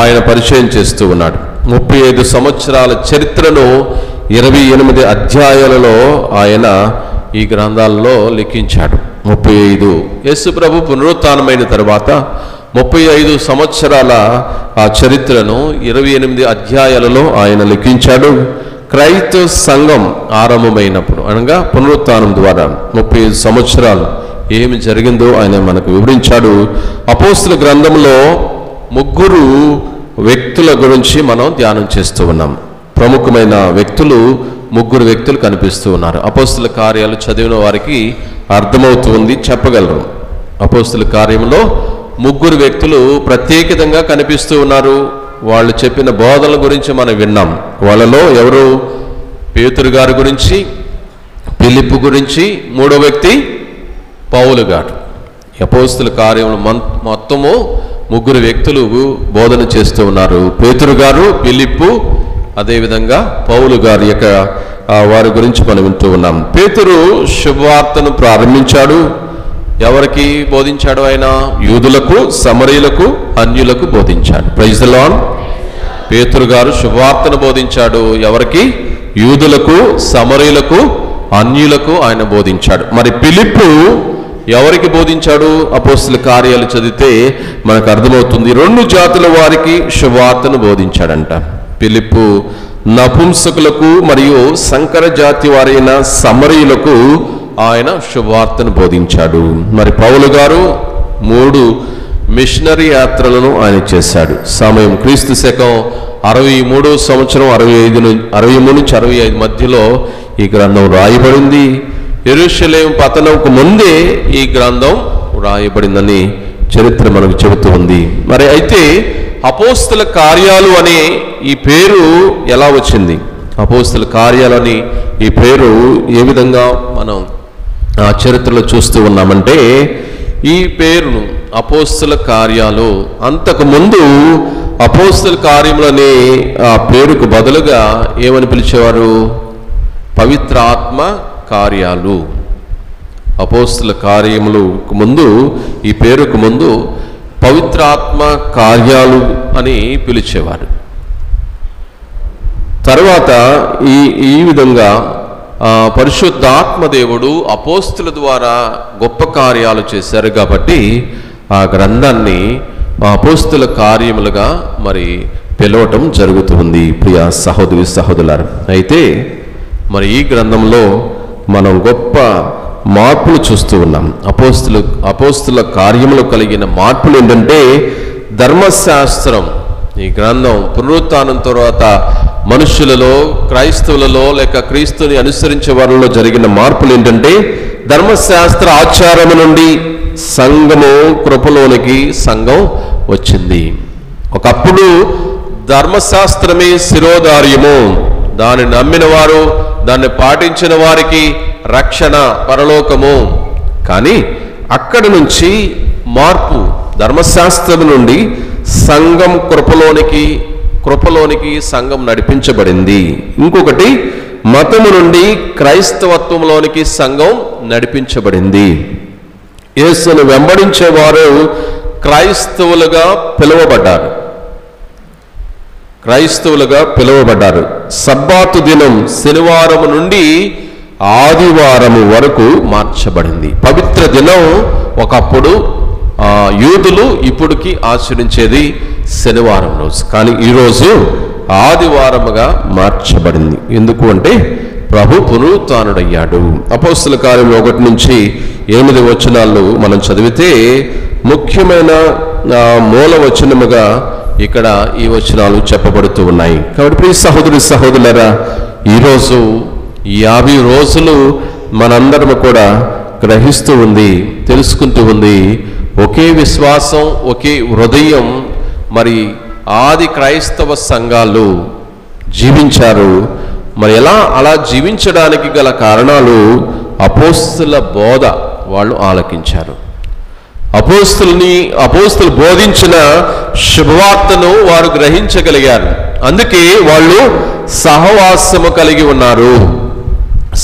ఆయన పరిచయం చేస్తూ ఉన్నాడు. 35 సంవత్సరాల చరిత్రను 28 అధ్యాయాలలో ఆయన ఈ గ్రంథాల్లో లిఖించాడు. 35 యేసు ప్రభు పునరుత్థానమైన తర్వాత 35 సంవత్సరాల ఆ చరిత్రను 28 అధ్యాయాలలో ఆయన లిఖించాడు. క్రైస్తవ సంఘం ఆరంభమైనప్పుడు అనగా పునరుత్థానం ద్వారా 35 సంవత్సరాలు ఏమి జరిగిందో ఆయన మనకు వివరించాడు. అపోస్తుల గ్రంథంలో 3 వ్యక్తుల గురించి మనం ధ్యానం చేస్తూ ఉన్నాం. ప్రముఖమైన వ్యక్తులు 3 వ్యక్తులు కనిపిస్తూ ఉన్నారు. అపోస్తుల కార్యాలు చదివిన వారికి అర్థమవుతుంది, చెప్పగలరు. అపోస్తుల కార్యంలో 3 వ్యక్తులు ప్రత్యేకంగా కనిపిస్తూ ఉన్నారు. వాళ్ళు చెప్పిన బోధనల గురించి మనం విన్నాం. వాళ్ళలో ఎవరు? పేతురు గారి గురించి, ఫిలిప్పు గురించి, 3వ వ్యక్తి పౌలు గారు. అపోస్తుల కార్యంలో మొత్తము 3 వ్యక్తులు బోధన చేస్తూ ఉన్నారు. పేతురు గారు, ఫిలిప్పు, అదేవిధంగా పౌలు గారి యొక్క వారి గురించి మనం వింటూ ఉన్నాం. పేతురు శుభవార్తను ప్రారంభించాడు. ఎవరికి బోధించాడు? ఆయన యూదులకు, సమరీయులకు, అన్యులకు బోధించాడు. Praise the lord. పేతురు గారు శుభవార్తను బోధించాడు. ఎవరికి? యూదులకు, సమరీయులకు, అన్యులకు ఆయన బోధించాడు. మరి ఫిలిప్పు ఎవరికి బోధించాడు? అపోస్తుల కార్యాలు చదివితే మనకు అర్థమవుతుంది. 2 జాతుల వారికి శుభవార్తను బోధించాడంట. ఫిలిప్పు నపుంసకులకు మరియు సంకర జాతి వారైన సమరీయులకు ఆయన శుభవార్తను బోధించాడు. మరి పౌలు గారు 3 మిషనరీ యాత్రలను ఆయన చేశాడు. సమయం క్రీస్తు శకం 63 సంవత్సరం 63 నుంచి 65 మధ్యలో ఈ గ్రంథం రాయబడింది. యెరూషలేము పతనంకు ముందే ఈ గ్రంథం రాయబడిందని చరిత్ర మనకు చెబుతూ ఉంది. మరి అయితే అపోస్తుల కార్యాలు అనే ఈ పేరు ఎలా వచ్చింది? అపోస్తుల కార్యాలు అని ఈ పేరు ఏ విధంగా మనం ఆ చరిత్రలో చూస్తూ ఉన్నామంటే, ఈ పేరును అపోస్తుల కార్యాలు అంతకుముందు అపోస్తుల కార్యములు అనే ఆ పేరుకు బదులుగా ఏమని పిలిచేవారు? పవిత్రాత్మ కార్యాలు. అపోస్తుల కార్యములకు ముందు, ఈ పేరుకు ముందు పవిత్రాత్మ కార్యాలు అని పిలిచేవారు. తర్వాత ఈ విధంగా పరిశుద్ధాత్మ దేవుడు అపోస్తుల ద్వారా గొప్ప కార్యాలు చేశారు కాబట్టి ఆ గ్రంథాన్ని అపోస్తుల కార్యములుగా మరి పిలవటం జరుగుతుంది. ప్రియ సహోదరి సహోదరులారా, అయితే మరి ఈ గ్రంథంలో మనం గొప్ప మార్పులు చూస్తూ ఉన్నాం. అపోస్తుల కార్యములు కలిగిన మార్పులు ఏంటంటే, ధర్మశాస్త్రం, ఈ గ్రంథం పునరుత్థానం తర్వాత మనుషులలో, క్రైస్తవులలో లేక క్రీస్తుని అనుసరించే వారిలో జరిగిన మార్పులు ఏంటంటే, ధర్మశాస్త్ర ఆచారము నుండి సంఘము కృపలోనికి సంఘం వచ్చింది. ఒకప్పుడు ధర్మశాస్త్రమే శిరోధార్యము, దాన్ని నమ్మిన వారు, దాన్ని పాటించిన వారికి రక్షణ, పరలోకము. కానీ అక్కడి నుంచి మార్పు, ధర్మశాస్త్రం నుండి సంఘం కృపలోనికి సంఘం నడిపించబడింది. ఇంకొకటి, మతము నుండి క్రైస్తవత్వంలోనికి సంఘం నడిపించబడింది. యేసును వెంబడించేవారు క్రైస్తవులుగా పిలువబడ్డారు. సబ్బాతు దినం శనివారం నుండి ఆదివారము వరకు మార్చబడింది. పవిత్ర దినం ఒకప్పుడు యూదులు ఇప్పుడుకి ఆచరించేది శనివారం రోజు, కానీ ఈరోజు ఆదివారముగా మార్చబడింది. ఎందుకు అంటే ప్రభు పునరుత్థానుడయ్యాడు. అపోస్తుల కార్యం 1 నుంచి 8 వచనాలు మనం చదివితే ముఖ్యమైన మూల వచనముగా ఇక్కడ ఈ వచనాలు చెప్పబడుతూ ఉన్నాయి. కాబట్టి ప్రియ సహోదరి సహోదరులారా, ఈరోజు 50 రోజులు మనందరం కూడా గ్రహిస్తూ ఉంది, తెలుసుకుంటూ ఉంది. ఒకే విశ్వాసం, ఒకే హృదయం మరి ఆది క్రైస్తవ సంఘాలు జీవించారు. మరి అలా జీవించడానికి గల కారణాలు అపోస్తుల బోధ వాళ్ళు ఆలకించారు. అపోస్తులు బోధించిన శుభవార్తను వారు గ్రహించగలిగారు. అందుకే వాళ్ళు సహవాసము కలిగి ఉన్నారు,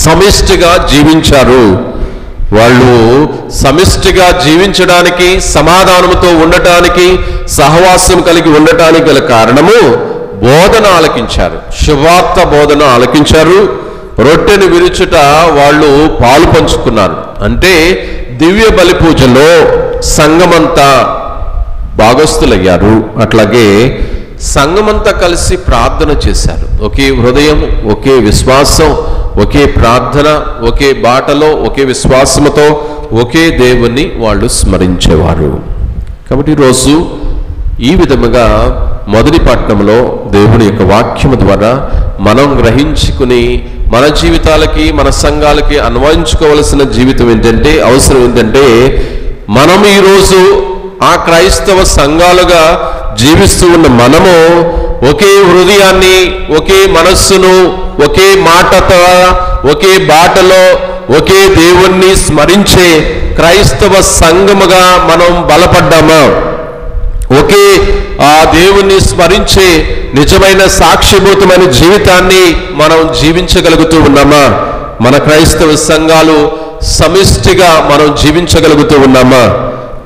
సమిష్టిగా జీవించారు. వాళ్ళు సమిష్టిగా జీవించడానికి, సమాధానంతో ఉండటానికి, సహవాసం కలిగి ఉండటానికి గల కారణము బోధన ఆలకించారు, శుభవార్త బోధన ఆలకించారు. రొట్టెను విరుచుట వాళ్ళు పాలు పంచుకున్నారు. అంటే దివ్య బలి పూజలో సంఘమంతా భాగస్థులయ్యారు. అట్లాగే సంఘమంతా కలిసి ప్రార్థన చేశారు. ఒకే హృదయం, ఒకే విశ్వాసం, ఒకే ప్రార్థన, ఒకే బాటలో, ఒకే విశ్వాసముతో ఒకే దేవుణ్ణి వాళ్ళు స్మరించేవారు. కాబట్టి ఈరోజు ఈ విధముగా మొదటి పట్టణంలో దేవుని యొక్క వాక్యము ద్వారా మనం గ్రహించుకుని మన జీవితాలకి, మన సంఘాలకి అన్వయించుకోవలసిన జీవితం ఏంటంటే, అవసరం ఏంటంటే, మనం ఈరోజు ఆ క్రైస్తవ సంఘాలుగా జీవిస్తూ ఉన్న మనము ఒకే హృదయాన్ని, ఒకే మనస్సును, ఒకే మాటతో, ఒకే బాటలో, ఒకే దేవుణ్ణి స్మరించే క్రైస్తవ సంఘముగా మనం బలపడ్డామా? ఒకే ఆ దేవుణ్ణి స్మరించే నిజమైన సాక్షిభూతమైన జీవితాన్ని మనం జీవించగలుగుతూ ఉన్నామా? మన క్రైస్తవ సంఘాలు సమిష్టిగా మనం జీవించగలుగుతూ ఉన్నామా?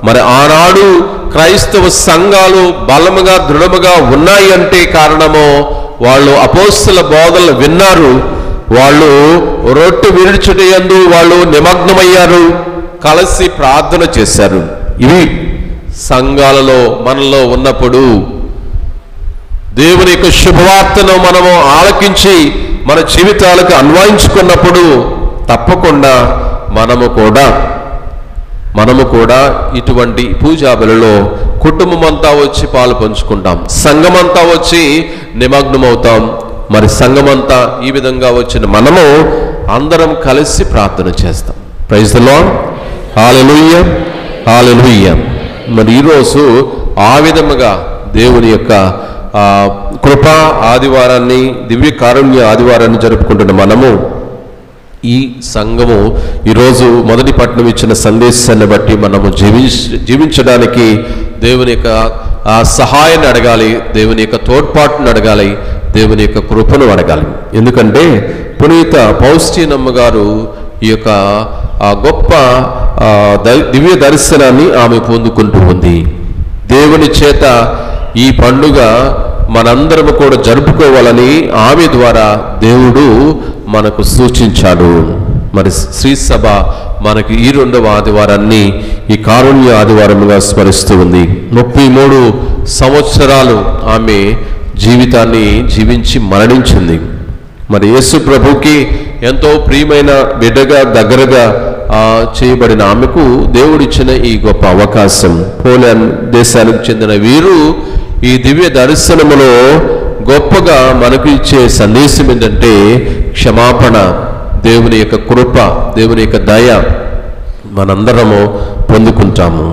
మరి ఆనాడు క్రైస్తవ సంఘాలు బలముగా, దృఢముగా ఉన్నాయి అంటే కారణము వాళ్ళు అపోస్తల బోధనలు విన్నారు, వాళ్ళు రొట్టె విరుచుట యందు వాళ్ళు నిమగ్నమయ్యారు, కలిసి ప్రార్థన చేశారు. ఇవి సంఘాలలో మనలో ఉన్నప్పుడు దేవుని యొక్క శుభవార్తను మనము ఆలకించి మన జీవితాలకు అన్వయించుకున్నప్పుడు తప్పకుండా మనము కూడా ఇటువంటి పూజా బలిలో కుటుంబం అంతా వచ్చి పాలు పంచుకుంటాం, సంఘమంతా వచ్చి నిమగ్నమవుతాం. మరి సంఘమంతా ఈ విధంగా వచ్చిన మనము అందరం కలిసి ప్రార్థన చేస్తాం. ప్రైజ్ ది లార్డ్, హల్లెలూయా, హల్లెలూయా. మరి ఈరోజు ఆ విధముగా దేవుని యొక్క కృపా ఆదివారాన్ని, దివ్య కారుణ్య ఆదివారాన్ని జరుపుకుంటున్న మనము ఈ సంఘము ఈరోజు మొదటి పట్టణం ఇచ్చిన సందేశాన్ని బట్టి మనము జీవించడానికి దేవుని యొక్క సహాయాన్ని అడగాలి, దేవుని యొక్క తోడ్పాటును అడగాలి, దేవుని యొక్క కృపను అడగాలి. ఎందుకంటే పునీత పౌస్టినమ్మ గారు ఈ యొక్క గొప్ప దివ్య దర్శనాన్ని ఆమె పొందుకుంటూ ఉంది. దేవుని చేత ఈ పండుగ మనందరము కూడా జరుపుకోవాలని ఆమె ద్వారా దేవుడు మనకు సూచించాడు. మరి శ్రీ సభ మనకి ఈ 2వ ఆదివారాన్ని ఈ కారుణ్య ఆదివారముగా స్మరిస్తూ ఉంది. 33 సంవత్సరాలు ఆమె జీవితాన్ని జీవించి మరణించింది. మరి యేసు ప్రభుకి ఎంతో ప్రియమైన బిడ్డగా, దగ్గరగా చేయబడిన ఆమెకు దేవుడిచ్చిన ఈ గొప్ప అవకాశం. పోలాండ్ దేశానికి చెందిన వీరు ఈ దివ్య దర్శనములో గొప్పగా మనకు ఇచ్చే సందేశం ఏంటంటే క్షమాపణ, దేవుని యొక్క కృప, దేవుని యొక్క దయ మనందరము పొందుకుంటాము.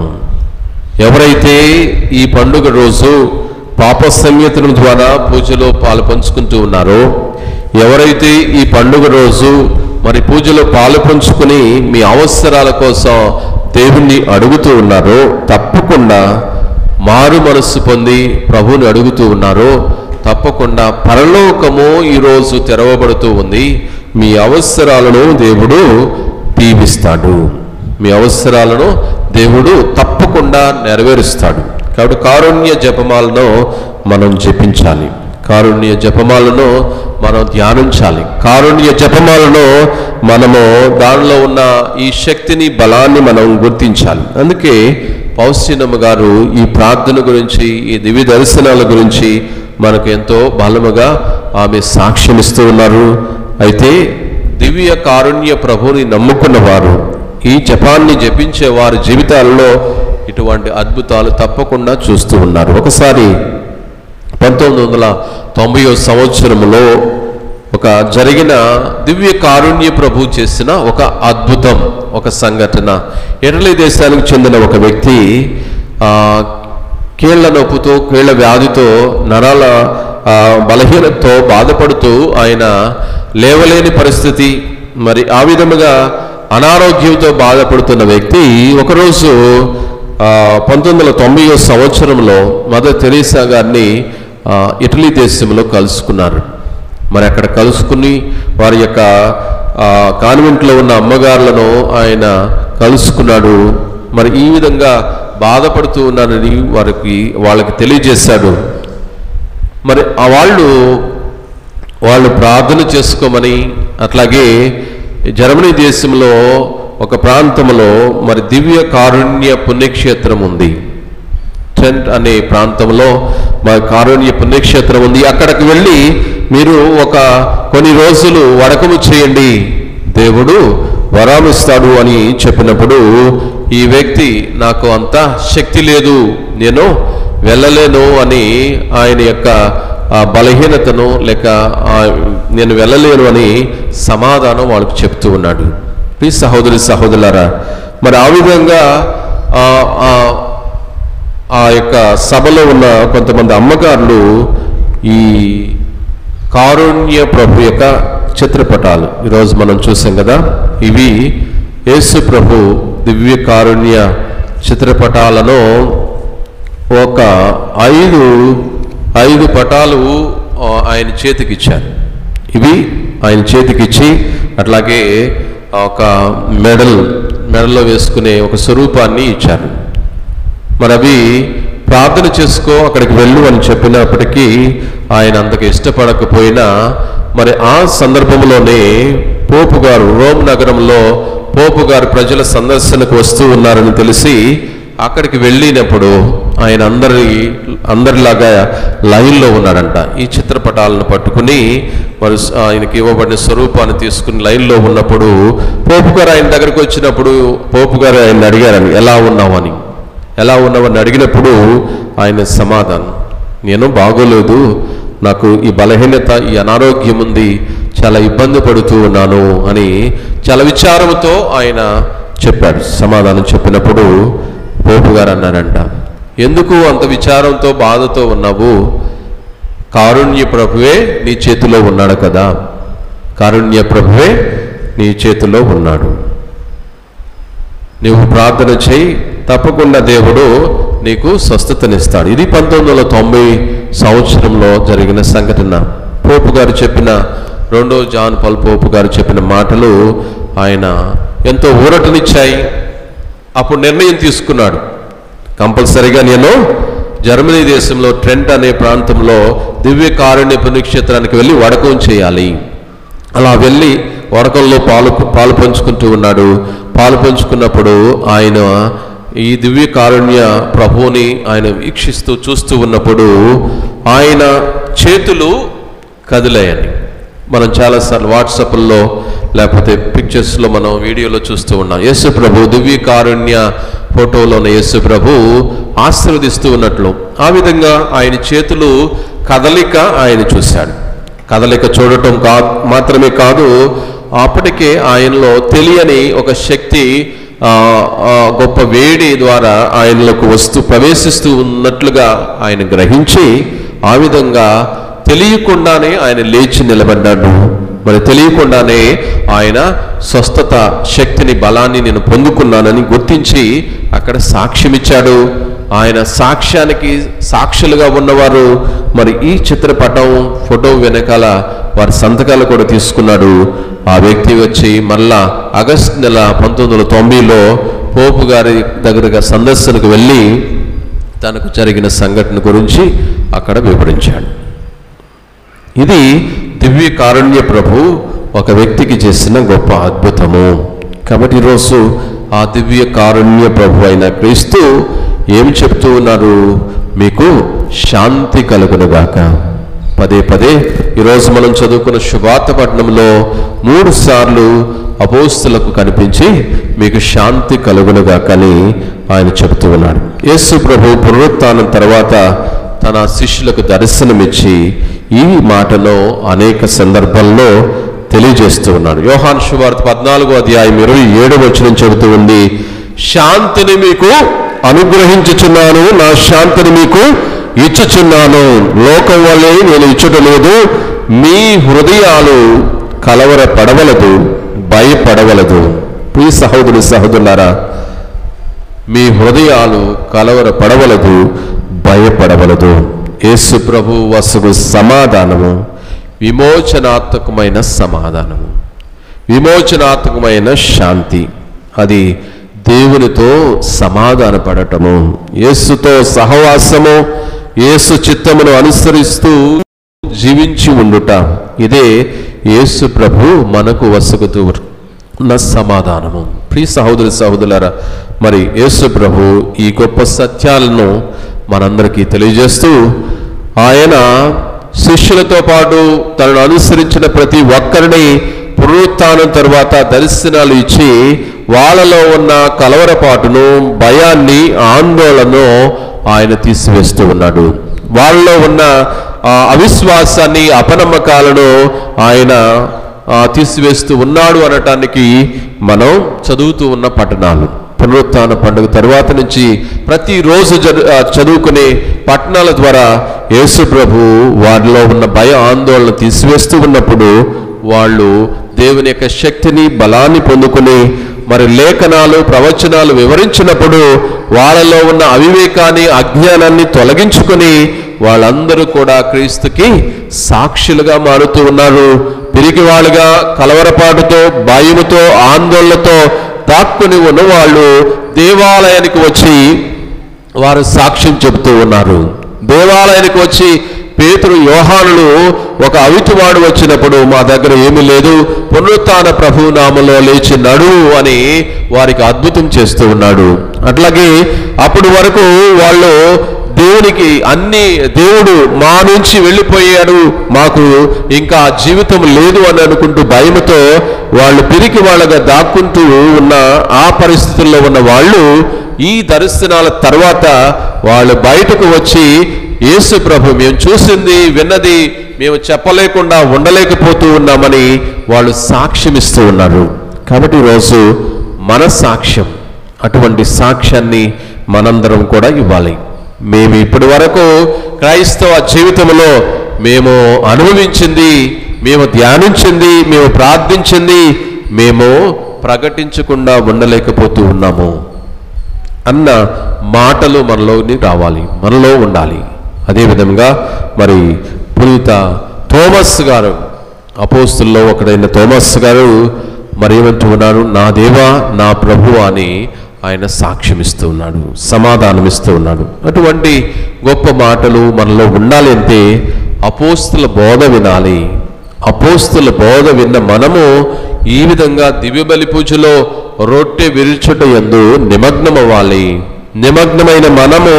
ఎవరైతే ఈ పండుగ రోజు పాప సంయత్నం ద్వారా పూజలో పాలు పంచుకుంటూ ఉన్నారో, ఎవరైతే ఈ పండుగ రోజు మరి పూజలో పాలు పంచుకుని మీ అవసరాల కోసం దేవుణ్ణి అడుగుతూ ఉన్నారో, తప్పకుండా మారు మనస్సు పొంది ప్రభువుని అడుగుతూ ఉన్నారో, తప్పకుండా పరలోకము ఈరోజు తెరవబడుతూ ఉంది. మీ అవసరాలను దేవుడు దీవిస్తాడు, మీ అవసరాలను దేవుడు తప్పకుండా నెరవేరుస్తాడు. కాబట్టి కారుణ్య జపమాలను మనం జపించాలి, కారుణ్య జపమాలను మనం ధ్యానించాలి, కారుణ్య జపమాలను మనము దానిలో ఉన్న ఈ శక్తిని, బలాన్ని మనం గుర్తించాలి. అందుకే పౌస్టినమ్మ గారు ఈ ప్రార్థన గురించి, ఈ దివ్య దర్శనాల గురించి మనకు ఎంతో బలముగా ఆమె సాక్ష్యమిస్తూ ఉన్నారు. అయితే దివ్య కారుణ్య ప్రభువుని నమ్ముకున్న వారు, ఈ జపాన్ని జపించే వారి జీవితాలలో ఇటువంటి అద్భుతాలు తప్పకుండా చూస్తూ ఉన్నారు. ఒకసారి 1990వ సంవత్సరంలో ఒక జరిగిన దివ్య కారుణ్య ప్రభు చేసిన ఒక అద్భుతం, ఒక సంఘటన. ఇటలీ దేశానికి చెందిన ఒక వ్యక్తి కీళ్ల నొప్పుతో, కీళ్ల వ్యాధితో, నరాల బలహీనతతో బాధపడుతూ ఆయన లేవలేని పరిస్థితి, మరి ఆ విధముగా అనారోగ్యంతో బాధపడుతున్న వ్యక్తి ఒకరోజు 1990వ సంవత్సరంలో మదర్ తెరీసా గారిని ఇటలీ దేశంలో కలుసుకున్నారు. మరి అక్కడ కలుసుకుని వారి యొక్క కాన్వెంట్లో ఉన్న అమ్మగారులను ఆయన కలుసుకున్నాడు. మరి ఈ విధంగా బాధపడుతూ ఉన్నానని వాళ్ళకి తెలియజేశాడు. మరి వాళ్ళు ప్రార్థన చేసుకోమని, అట్లాగే జర్మనీ దేశంలో ఒక ప్రాంతంలో మరి దివ్య కారుణ్య పుణ్యక్షేత్రం ఉంది. ట్రెంట్ అనే ప్రాంతంలో మరి కారుణ్య పుణ్యక్షేత్రం ఉంది. అక్కడికి వెళ్ళి మీరు కొన్ని రోజులు వడకము చేయండి, దేవుడు వరామిస్తాడు అని చెప్పినప్పుడు ఈ వ్యక్తి నాకు అంత శక్తి లేదు, నేను వెళ్ళలేను అని ఆయన యొక్క బలహీనతను లేక నేను వెళ్ళలేను అని సమాధానం వాళ్ళకు చెప్తూ ఉన్నాడు. ప్లీజ్ సహోదరులారా, మరి ఆ విధంగా ఆ యొక్క సభలో ఉన్న కొంతమంది అమ్మగారులు ఈ కారుణ్య ప్రభు యొక్క చిత్రపటాలు ఈరోజు మనం చూసాం కదా, ఇవి యేసు ప్రభు దివ్య కారుణ్య చిత్రపటాలను ఒక 5 పటాలు ఆయన చేతికిచ్చారు. ఇవి ఆయన చేతికిచ్చి అట్లాగే ఒక మెడల్లో వేసుకునే ఒక స్వరూపాన్ని ఇచ్చారు. మరి అవి ప్రార్థన చేసుకో, అక్కడికి వెళ్ళు అని చెప్పినప్పటికీ ఆయన అంతకు ఇష్టపడకపోయినా మరి ఆ సందర్భంలోనే పోపు గారు రోమ్ నగరంలో పోపు గారు ప్రజల సందర్శనకు వస్తూ ఉన్నారని తెలిసి అక్కడికి వెళ్ళినప్పుడు ఆయన అందరిలాగా లైన్లో ఉన్నాడంట. ఈ చిత్రపటాలను పట్టుకుని మరి ఆయనకి ఇవ్వబడిన స్వరూపాన్ని తీసుకుని లైన్లో ఉన్నప్పుడు పోపు గారు ఆయన దగ్గరికి వచ్చినప్పుడు పోపు గారు ఆయన అడిగారని ఎలా ఉన్నావని అడిగినప్పుడు ఆయన సమాధానం, నేను బాగోలేదు, నాకు ఈ బలహీనత, ఈ అనారోగ్యం ఉంది, చాలా ఇబ్బంది పడుతూ ఉన్నాను అని చాలా విచారంతో ఆయన చెప్పాడు. సమాధానం చెప్పినప్పుడు పోపు గారు అన్నారంట, ఎందుకు అంత విచారంతో బాధతో ఉన్నావు? కారుణ్య ప్రభువే నీ చేతిలో ఉన్నాడు కదా, కారుణ్య ప్రభువే నీ చేతిలో ఉన్నాడు, నీవు ప్రార్థన చేయి, తప్పకుండా దేవుడు నీకు స్వస్థతనిస్తాడు. ఇది 1990 సంవత్సరంలో జరిగిన సంఘటన. పోపు గారు చెప్పిన 2వ జాన్ పాల్ పోపు గారు చెప్పిన మాటలు ఆయన ఎంతో ఊరటనిచ్చాయి. అప్పుడు నిర్ణయం తీసుకున్నాడు, కంపల్సరిగా నేను జర్మనీ దేశంలో ట్రెంట్ అనే ప్రాంతంలో దివ్య కారుణ్య పుణ్యక్షేత్రానికి వెళ్ళి వడకం చేయాలి. అలా వెళ్ళి వడకంలో పాలు పంచుకుంటూ ఉన్నాడు. పాలు పంచుకున్నప్పుడు ఆయన ఈ దివ్య కారుణ్య ప్రభువుని ఆయన వీక్షిస్తూ చూస్తూ ఉన్నప్పుడు ఆయన చేతులు కదిలాయని మనం చాలాసార్లు వాట్సాప్లో లేకపోతే పిక్చర్స్లో మనం వీడియోలో చూస్తూ ఉన్నాం. యేసు ప్రభు దివ్య కారుణ్య ఫోటోలోని యేసు ప్రభు ఆశీర్వదిస్తూ ఉన్నట్లు ఆ విధంగా ఆయన చేతులు కదలిక ఆయన చూశాడు. కదలిక చూడటం మాత్రమే కాదు, అప్పటికే ఆయనలో తెలియని ఒక శక్తి, గొప్ప వేడి ద్వారా ఆయనలోకి ప్రవేశిస్తూ ఉన్నట్లుగా ఆయన గ్రహించి ఆ విధంగా తెలియకుండానే ఆయన లేచి నిలబడ్డాడు. మరి తెలియకుండానే ఆయన స్వస్థత శక్తిని, బలాన్ని నేను పొందుకున్నానని గుర్తించి అక్కడ సాక్ష్యమిచ్చాడు. ఆయన సాక్ష్యానికి సాక్షులుగా ఉన్నవారు మరి ఈ చిత్రపటం ఫోటో వెనకాల వారి సంతకాలు కూడా తీసుకున్నాడు. ఆ వ్యక్తి వచ్చి మళ్ళా ఆగస్టు నెల 1990లో పోపు గారి దగ్గరగా సందర్శనకు వెళ్ళి తనకు జరిగిన సంఘటన గురించి అక్కడ వివరించాడు. ఇది దివ్య కారుణ్య ప్రభు ఒక వ్యక్తికి చేసిన గొప్ప అద్భుతము. కాబట్టి ఈరోజు ఆ దివ్య కారుణ్య ప్రభు అయిన క్రీస్తు ఏం చెప్తూ ఉన్నారు? మీకు శాంతి కలుగునుగాక. పదే పదే ఈరోజు మనం చదువుకున్న శుభార్త పట్టణంలో 3 సార్లు అపోస్తులకు కనిపించి మీకు శాంతి కలుగునుగాక అని ఆయన చెబుతూ ఉన్నాడు. యేసు ప్రభు పునరుత్థానం తర్వాత తన శిష్యులకు దర్శనమిచ్చి ఈ మాటలో అనేక సందర్భాల్లో తెలియజేస్తూ ఉన్నాడు. యోహాను సువార్త 14వ అధ్యాయం 27వ వచనం చెబుతూ ఉంది, శాంతిని మీకు అనుగ్రహించుచున్నాను, నా శాంతిని మీకు ఇచ్చుచున్నాను, లోకం వల్లే నేను ఇచ్చుటలేదు, మీ హృదయాలు కలవరపడవలదు, భయపడవలదు. ప్రియ సహోదరులారా, మీ హృదయాలు కలవరపడవలదు, భయపడవలదు. యేసు ప్రభు వసగు సమాధానము విమోచనాత్మకమైన సమాధానము, విమోచనాత్మకమైన శాంతి. అది దేవునితో సమాధాన పడటము, యేసుతో సహవాసము, యేసు చిత్తమును అనుసరిస్తూ జీవించి ఉండుట. ఇదే యేసు ప్రభు మనకు వసగుతూ ఉన్న సమాధానము. ప్రియ సహోదరి సహోదరులారా, మరి యేసు ప్రభు ఈ గొప్ప సత్యాలను మనందరికీ తెలియజేస్తూ ఆయన శిష్యులతో పాటు తనను అనుసరించిన ప్రతి ఒక్కరిని పునరుత్థానం తరువాత దర్శనాలు ఇచ్చి వాళ్ళలో ఉన్న కలవరపాటును, భయాన్ని, ఆందోళనను ఆయన తీసివేస్తూ ఉన్నాడు. వాళ్ళలో ఉన్న అవిశ్వాసాన్ని, అపనమ్మకాలను ఆయన తీసివేస్తూ ఉన్నాడు అనటానికి మనం చదువుతూ ఉన్న పట్టణాలు. పునరుత్థాన పండుగ తర్వాత నుంచి ప్రతిరోజు చదువుకునే పట్టణాల ద్వారా యేసు ప్రభు వారిలో ఉన్న భయ ఆందోళన తీసివేస్తూ ఉన్నప్పుడు వాళ్ళు దేవుని యొక్క శక్తిని, బలాన్ని పొందుకుని మరి లేఖనాలు, ప్రవచనాలు వివరించినప్పుడు వాళ్ళలో ఉన్న అవివేకాన్ని, అజ్ఞానాన్ని తొలగించుకొని వాళ్ళందరూ కూడా క్రీస్తుకి సాక్షులుగా మారుతూ ఉన్నారు. పిరికి వాళ్ళుగా, కలవరపాటుతో, భయముతో, ఆందోళనతో దాక్కుని ఉన్న వాళ్ళు దేవాలయానికి వచ్చి వారు సాక్ష్యం చెబుతూ ఉన్నారు. దేవాలయానికి వచ్చి పేతురు, యోహానులు ఒక అవిటివాడు వచ్చినప్పుడు మా దగ్గర ఏమీ లేదు, పునరుత్థాన ప్రభు నామములో లేచి నడువు అని వారికి అద్భుతం చేస్తూ ఉన్నాడు. అట్లాగే అప్పటి వరకు వాళ్ళు దేవునికి దేవుడు మా నుంచి వెళ్ళిపోయాడు, మాకు ఇంకా జీవితం లేదు అని అనుకుంటూ భయముతో వాళ్ళు పిరికి వాళ్ళగా దాక్కుంటూ ఉన్న ఆ పరిస్థితుల్లో ఉన్న వాళ్ళు ఈ దర్శనాల తర్వాత వాళ్ళు బయటకు వచ్చి యేసు ప్రభు మేము చూసింది, విన్నది మేము చెప్పలేకుండా ఉండలేకపోతూ ఉన్నామని వాళ్ళు సాక్ష్యం ఇస్తూ ఉన్నారు. కాబట్టి ఈరోజు మన సాక్ష్యం, అటువంటి సాక్ష్యాన్ని మనందరం కూడా ఇవ్వాలి. మేము ఇప్పటి వరకు క్రైస్తవ జీవితంలో మేము అనుభవించింది, మేము ధ్యానించింది, మేము ప్రార్థించింది మేము ప్రకటించకుండా ఉండలేకపోతూ ఉన్నాము అన్న మాటలు మనలోని రావాలి, మనలో ఉండాలి. అదేవిధంగా మరి పునీత థోమస్ గారు, అపోస్తుల్లో ఒకడైన థోమస్ గారు మరి ఏమంటూ ఉన్నారు, నా దేవా నా ప్రభు అని ఆయన సాక్ష్యం ఇస్తూ ఉన్నాడు, సమాధానం ఇస్తూ ఉన్నాడు. అటువంటి గొప్ప మాటలు మనలో ఉండాలి అంటే అపోస్తుల బోధ వినాలి. అపోస్తుల బోధ విన్న మనము ఈ విధంగా దివ్యబలి పూజలో రొట్టె విరుచుట యందు నిమగ్నమవ్వాలి. నిమగ్నమైన మనము,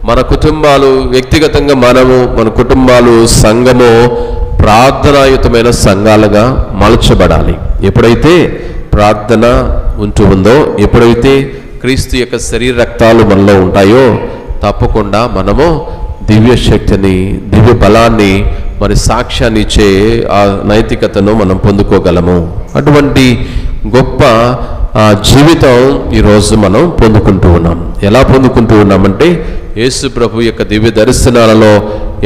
మన కుటుంబాలు, వ్యక్తిగతంగా మనము, మన కుటుంబాలు, సంఘము ప్రార్థనాయుతమైన సంఘాలుగా మలచబడాలి. ఎప్పుడైతే ప్రార్థన ఉంటూ ఉందో, ఎప్పుడైతే క్రీస్తు యొక్క శరీర రక్తాలు మనలో ఉంటాయో తప్పకుండా మనము దివ్య శక్తిని, దివ్య బలాన్ని, మరి సాక్ష్యాన్ని ఇచ్చే ఆ నైతికతను మనం పొందుకోగలము. అటువంటి గొప్ప జీవితం ఈరోజు మనం పొందుకుంటూ ఉన్నాం. ఎలా పొందుకుంటూ ఉన్నామంటే యేసు ప్రభు యొక్క దివ్య దర్శనాలలో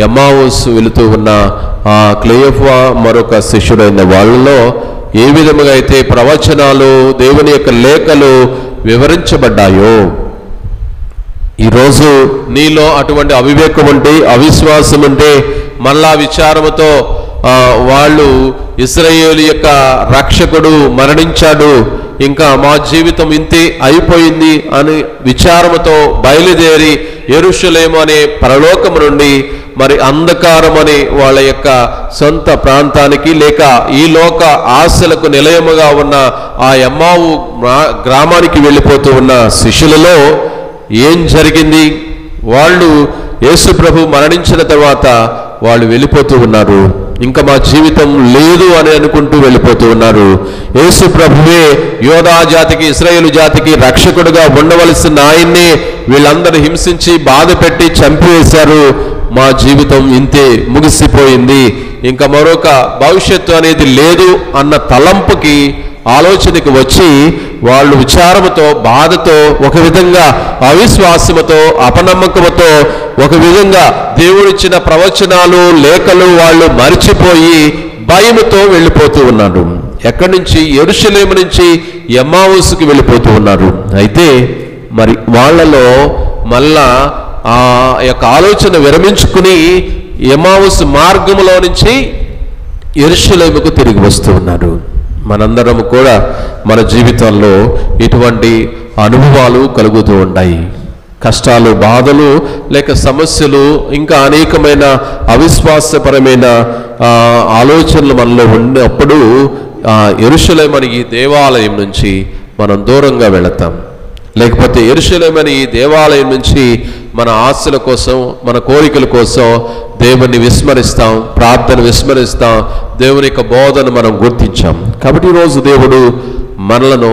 ఎమ్మావుసు వెళుతూ ఉన్న ఆ క్లెయోఫా మరొక శిష్యుడైన వాళ్ళలో ఏ విధముగా అయితే ప్రవచనాలు, దేవుని యొక్క లేఖలు వివరించబడ్డాయో, ఈరోజు నీలో అటువంటి అవివేకం ఉంటే, అవిశ్వాసం ఉంటే, మళ్ళా విచారముతో వాళ్ళు ఇశ్రాయేలు యొక్క రక్షకుడు మరణించాడు, ఇంకా మా జీవితం ఇంతే అయిపోయింది అని విచారముతో బయలుదేరి యెరూషలేము అనే పరలోకము నుండి మరి అంధకారం అని వాళ్ళ యొక్క సొంత ప్రాంతానికి, లేక ఈ లోక ఆశలకు నిలయముగా ఉన్న ఆ ఎమ్మావు గ్రామానికి వెళ్ళిపోతూ ఉన్న శిష్యులలో ఏం జరిగింది? వాళ్ళు యేసు ప్రభు మరణించిన తర్వాత వాళ్ళు వెళ్ళిపోతూ ఉన్నారు. ఇంకా మా జీవితం లేదు అని అనుకుంటూ వెళ్ళిపోతూ ఉన్నారు. యేసు ప్రభువే యోధా జాతికి, ఇశ్రాయేలు జాతికి రక్షకుడుగా ఉండవలసిన ఆయన్ని వీళ్ళందరూ హింసించి, బాధ పెట్టి చంపివేశారు. మా జీవితం ఇంతే, ముగిసిపోయింది, ఇంకా మరొక భవిష్యత్తు అనేది లేదు అన్న తలంపుకి, ఆలోచనకి వచ్చి వాళ్ళు విచారముతో, బాధతో, ఒక విధంగా అవిశ్వాసముతో, అపనమ్మకముతో, ఒక విధంగా దేవుడిచ్చిన ప్రవచనాలు, లేఖలు వాళ్ళు మరిచిపోయి భయముతో వెళ్ళిపోతూ ఉన్నారు. ఎక్కడి నుంచి? యెరూషలేము నుంచి ఎమ్మావుసుకి వెళ్ళిపోతూ ఉన్నారు. అయితే మరి వాళ్ళలో మళ్ళా ఆ యొక్క ఆలోచన విరమించుకుని ఎమ్మావుసు మార్గములో నుంచి యెరూషలేముకు తిరిగి వస్తూ ఉన్నారు. మనందరం కూడా మన జీవితాల్లో ఇటువంటి అనుభవాలు కలుగుతూ ఉంటాయి. కష్టాలు, బాధలు, లేక సమస్యలు, ఇంకా అనేకమైన అవిశ్వాసపరమైన ఆలోచనలు మనలో ఉన్నప్పుడు యెరూషలేము అనే ఈ దేవాలయం నుంచి మనం దూరంగా వెళతాం. లేకపోతే యెరూషలేము అనే ఈ దేవాలయం నుంచి మన ఆశల కోసం, మన కోరికల కోసం దేవుని విస్మరిస్తాం, ప్రార్థన విస్మరిస్తాం, దేవుని యొక్క బోధను మనం గుర్తించాం. కాబట్టి ఈరోజు దేవుడు మనలను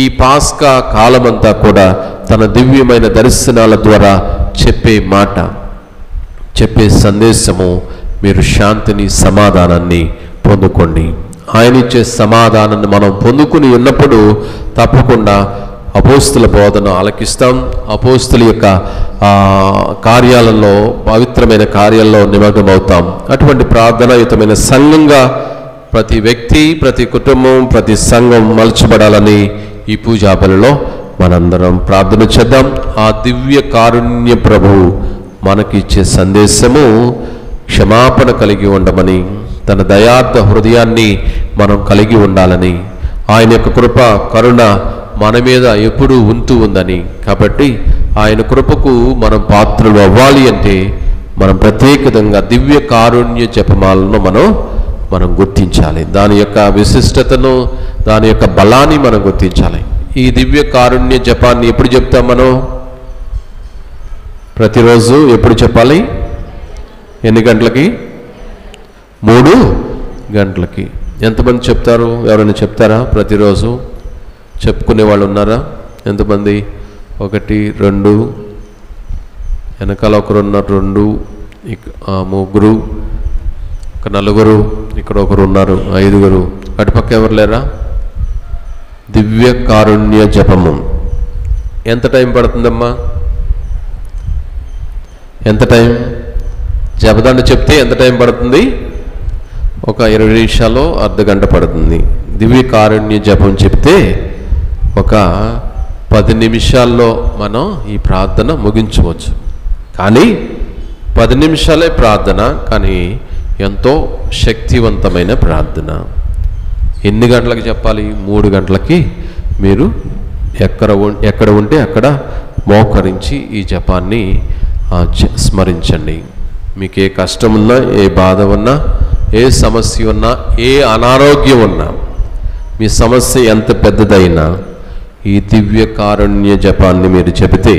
ఈ పాస్కా కాలమంతా కూడా తన దివ్యమైన దర్శనాల ద్వారా చెప్పే మాట, చెప్పే సందేశము, మీరు శాంతిని, సమాధానాన్ని పొందుకోండి. ఆయన ఇచ్చే సమాధానాన్ని మనం పొందుకుని ఉన్నప్పుడు తప్పకుండా అపోస్తుల బోధన ఆలకిస్తాం. అపోస్తుల యొక్క కార్యాలలో, పవిత్రమైన కార్యాల్లో నిమగ్నమవుతాం. అటువంటి ప్రార్థనాయుతమైన సంఘంగా ప్రతి వ్యక్తి, ప్రతి కుటుంబం, ప్రతి సంఘం మలచబడాలని ఈ పూజా బలిలో మనందరం ప్రార్థన చేద్దాం. ఆ దివ్య కారుణ్య ప్రభువు మనకి ఇచ్చే సందేశము క్షమాపణ కలిగి ఉండమని, తన దయార్థ హృదయాన్ని మనం కలిగి ఉండాలని, ఆయన యొక్క కృప, కరుణ మన మీద ఎప్పుడూ ఉంటూ ఉందని. కాబట్టి ఆయన కృపకు మనం పాత్రలు అవ్వాలి అంటే మనం ప్రత్యేకంగా దివ్య కారుణ్య జపమాలను మనం గుర్తించాలి. దాని యొక్క విశిష్టతను, దాని యొక్క బలాన్ని మనం గుర్తించాలి. ఈ దివ్య కారుణ్య జపాన్ని ఎప్పుడు చెప్తాం మనం? ప్రతిరోజు ఎప్పుడు చెప్పాలి? ఎన్ని గంటలకి? 3 గంటలకి. ఎంతమంది చెప్తారు? ఎవరైనా చెప్తారా? ప్రతిరోజు చెప్పుకునే వాళ్ళు ఉన్నారా? ఎంతమంది? 1 2, వెనకాల ఒకరు ఉన్నారు, 2, 3, 4, ఇక్కడ ఒకరు ఉన్నారు, 5. అటుపక్క ఎవరు లేరా? దివ్య కారుణ్య జపము ఎంత టైం పడుతుందమ్మా? ఎంత టైం? జపదండ చెప్తే ఎంత టైం పడుతుంది? ఒక 20 నిమిషాలు, అర్ధ గంట పడుతుంది. దివ్య కారుణ్య జపం చెప్తే ఒక 10 నిమిషాల్లో మనం ఈ ప్రార్థన ముగించవచ్చు. కానీ 10 నిమిషాలే ప్రార్థన, కానీ ఎంతో శక్తివంతమైన ప్రార్థన. ఎన్ని గంటలకు చెప్పాలి? 3 గంటలకి మీరు ఎక్కడ ఉంటే అక్కడ మోకరించి ఈ జపాన్ని స్మరించండి. మీకు ఏ కష్టం ఉన్నా, ఏ బాధ ఉన్నా, ఏ సమస్య ఉన్నా, ఏ అనారోగ్యం ఉన్నా, మీ సమస్య ఎంత పెద్దదైనా ఈ దివ్య కారుణ్య జపాన్ని మీరు చెబితే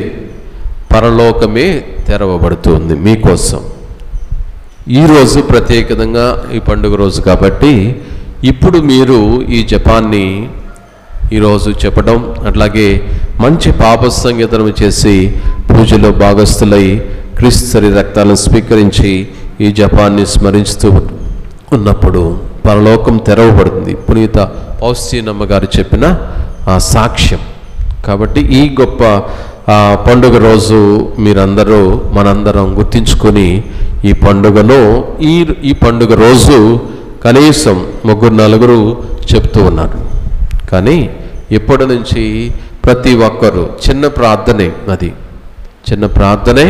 పరలోకమే తెరవబడుతుంది మీకోసం. ఈరోజు ప్రత్యేకంగా ఈ పండుగ రోజు కాబట్టి ఇప్పుడు మీరు ఈ జపాన్ని ఈరోజు చెప్పడం, అట్లాగే మంచి పాప సంగీతనం చేసి పూజలో భాగస్థులై క్రీస్తు రక్తాలను స్వీకరించి ఈ జపాన్ని స్మరిస్తూ ఉన్నప్పుడు పరలోకం తెరవబడుతుంది. పునీత పౌస్తీనమ్మ గారు చెప్పిన ఆ సాక్ష్యం. కాబట్టి ఈ గొప్ప పండుగ రోజు మీరందరూ, మనందరం గుర్తించుకొని ఈ పండుగను, ఈ పండుగ రోజు కనీసం 3-4 చెప్తూ ఉన్నారు. కానీ ఇప్పటి నుంచి ప్రతి ఒక్కరూ చిన్న ప్రార్థనే, అది చిన్న ప్రార్థనే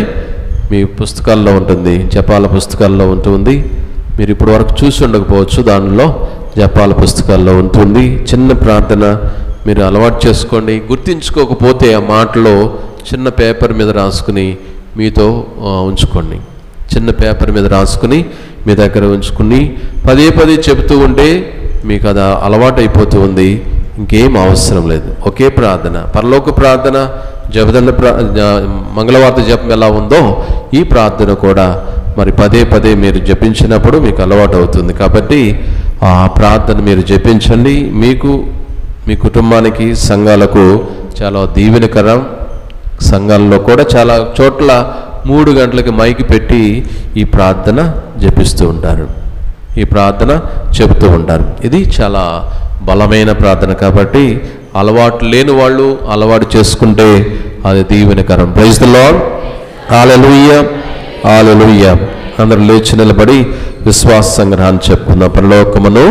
మీ పుస్తకాల్లో ఉంటుంది, జపాల పుస్తకాల్లో ఉంటుంది. మీరు ఇప్పటి వరకు చూసి ఉండకపోవచ్చు, దానిలో జపాల పుస్తకాల్లో ఉంటుంది. చిన్న ప్రార్థన మీరు అలవాటు చేసుకోండి. గుర్తించుకోకపోతే ఆ మాటలో చిన్న పేపర్ మీద రాసుకుని మీతో ఉంచుకోండి. చిన్న పేపర్ మీద రాసుకుని మీ దగ్గర ఉంచుకుని పదే చెబుతూ ఉంటే మీకు అది అలవాటు అయిపోతూ ఉంది. ఇంకేం అవసరం లేదు. ఒకే ప్రార్థన, పరలోక ప్రార్థన, జపదండ మంగళవార్త జపం ఎలా ఉందో ఈ ప్రార్థన కూడా మరి పదే మీరు జపించినప్పుడు మీకు అలవాటు అవుతుంది. కాబట్టి ఆ ప్రార్థన మీరు జపించండి. మీకు, మీ కుటుంబానికి, సంఘాలకు చాలా దీవెనకరం. సంఘాల్లో కూడా చాలా చోట్ల 3 గంటలకి మైకి పెట్టి ఈ ప్రార్థన జపిస్తూ ఉంటారు, ఈ ప్రార్థన చెబుతూ ఉంటారు. ఇది చాలా బలమైన ప్రార్థన. కాబట్టి అలవాటు లేని వాళ్ళు అలవాటు చేసుకుంటే అది దీవెనకరం. Praise the lord. Hallelujah, hallelujah. అందరూ లేచి నిలబడి విశ్వాస సంగ్రహాన్ని చెప్పుకుందాం. పరలోకమును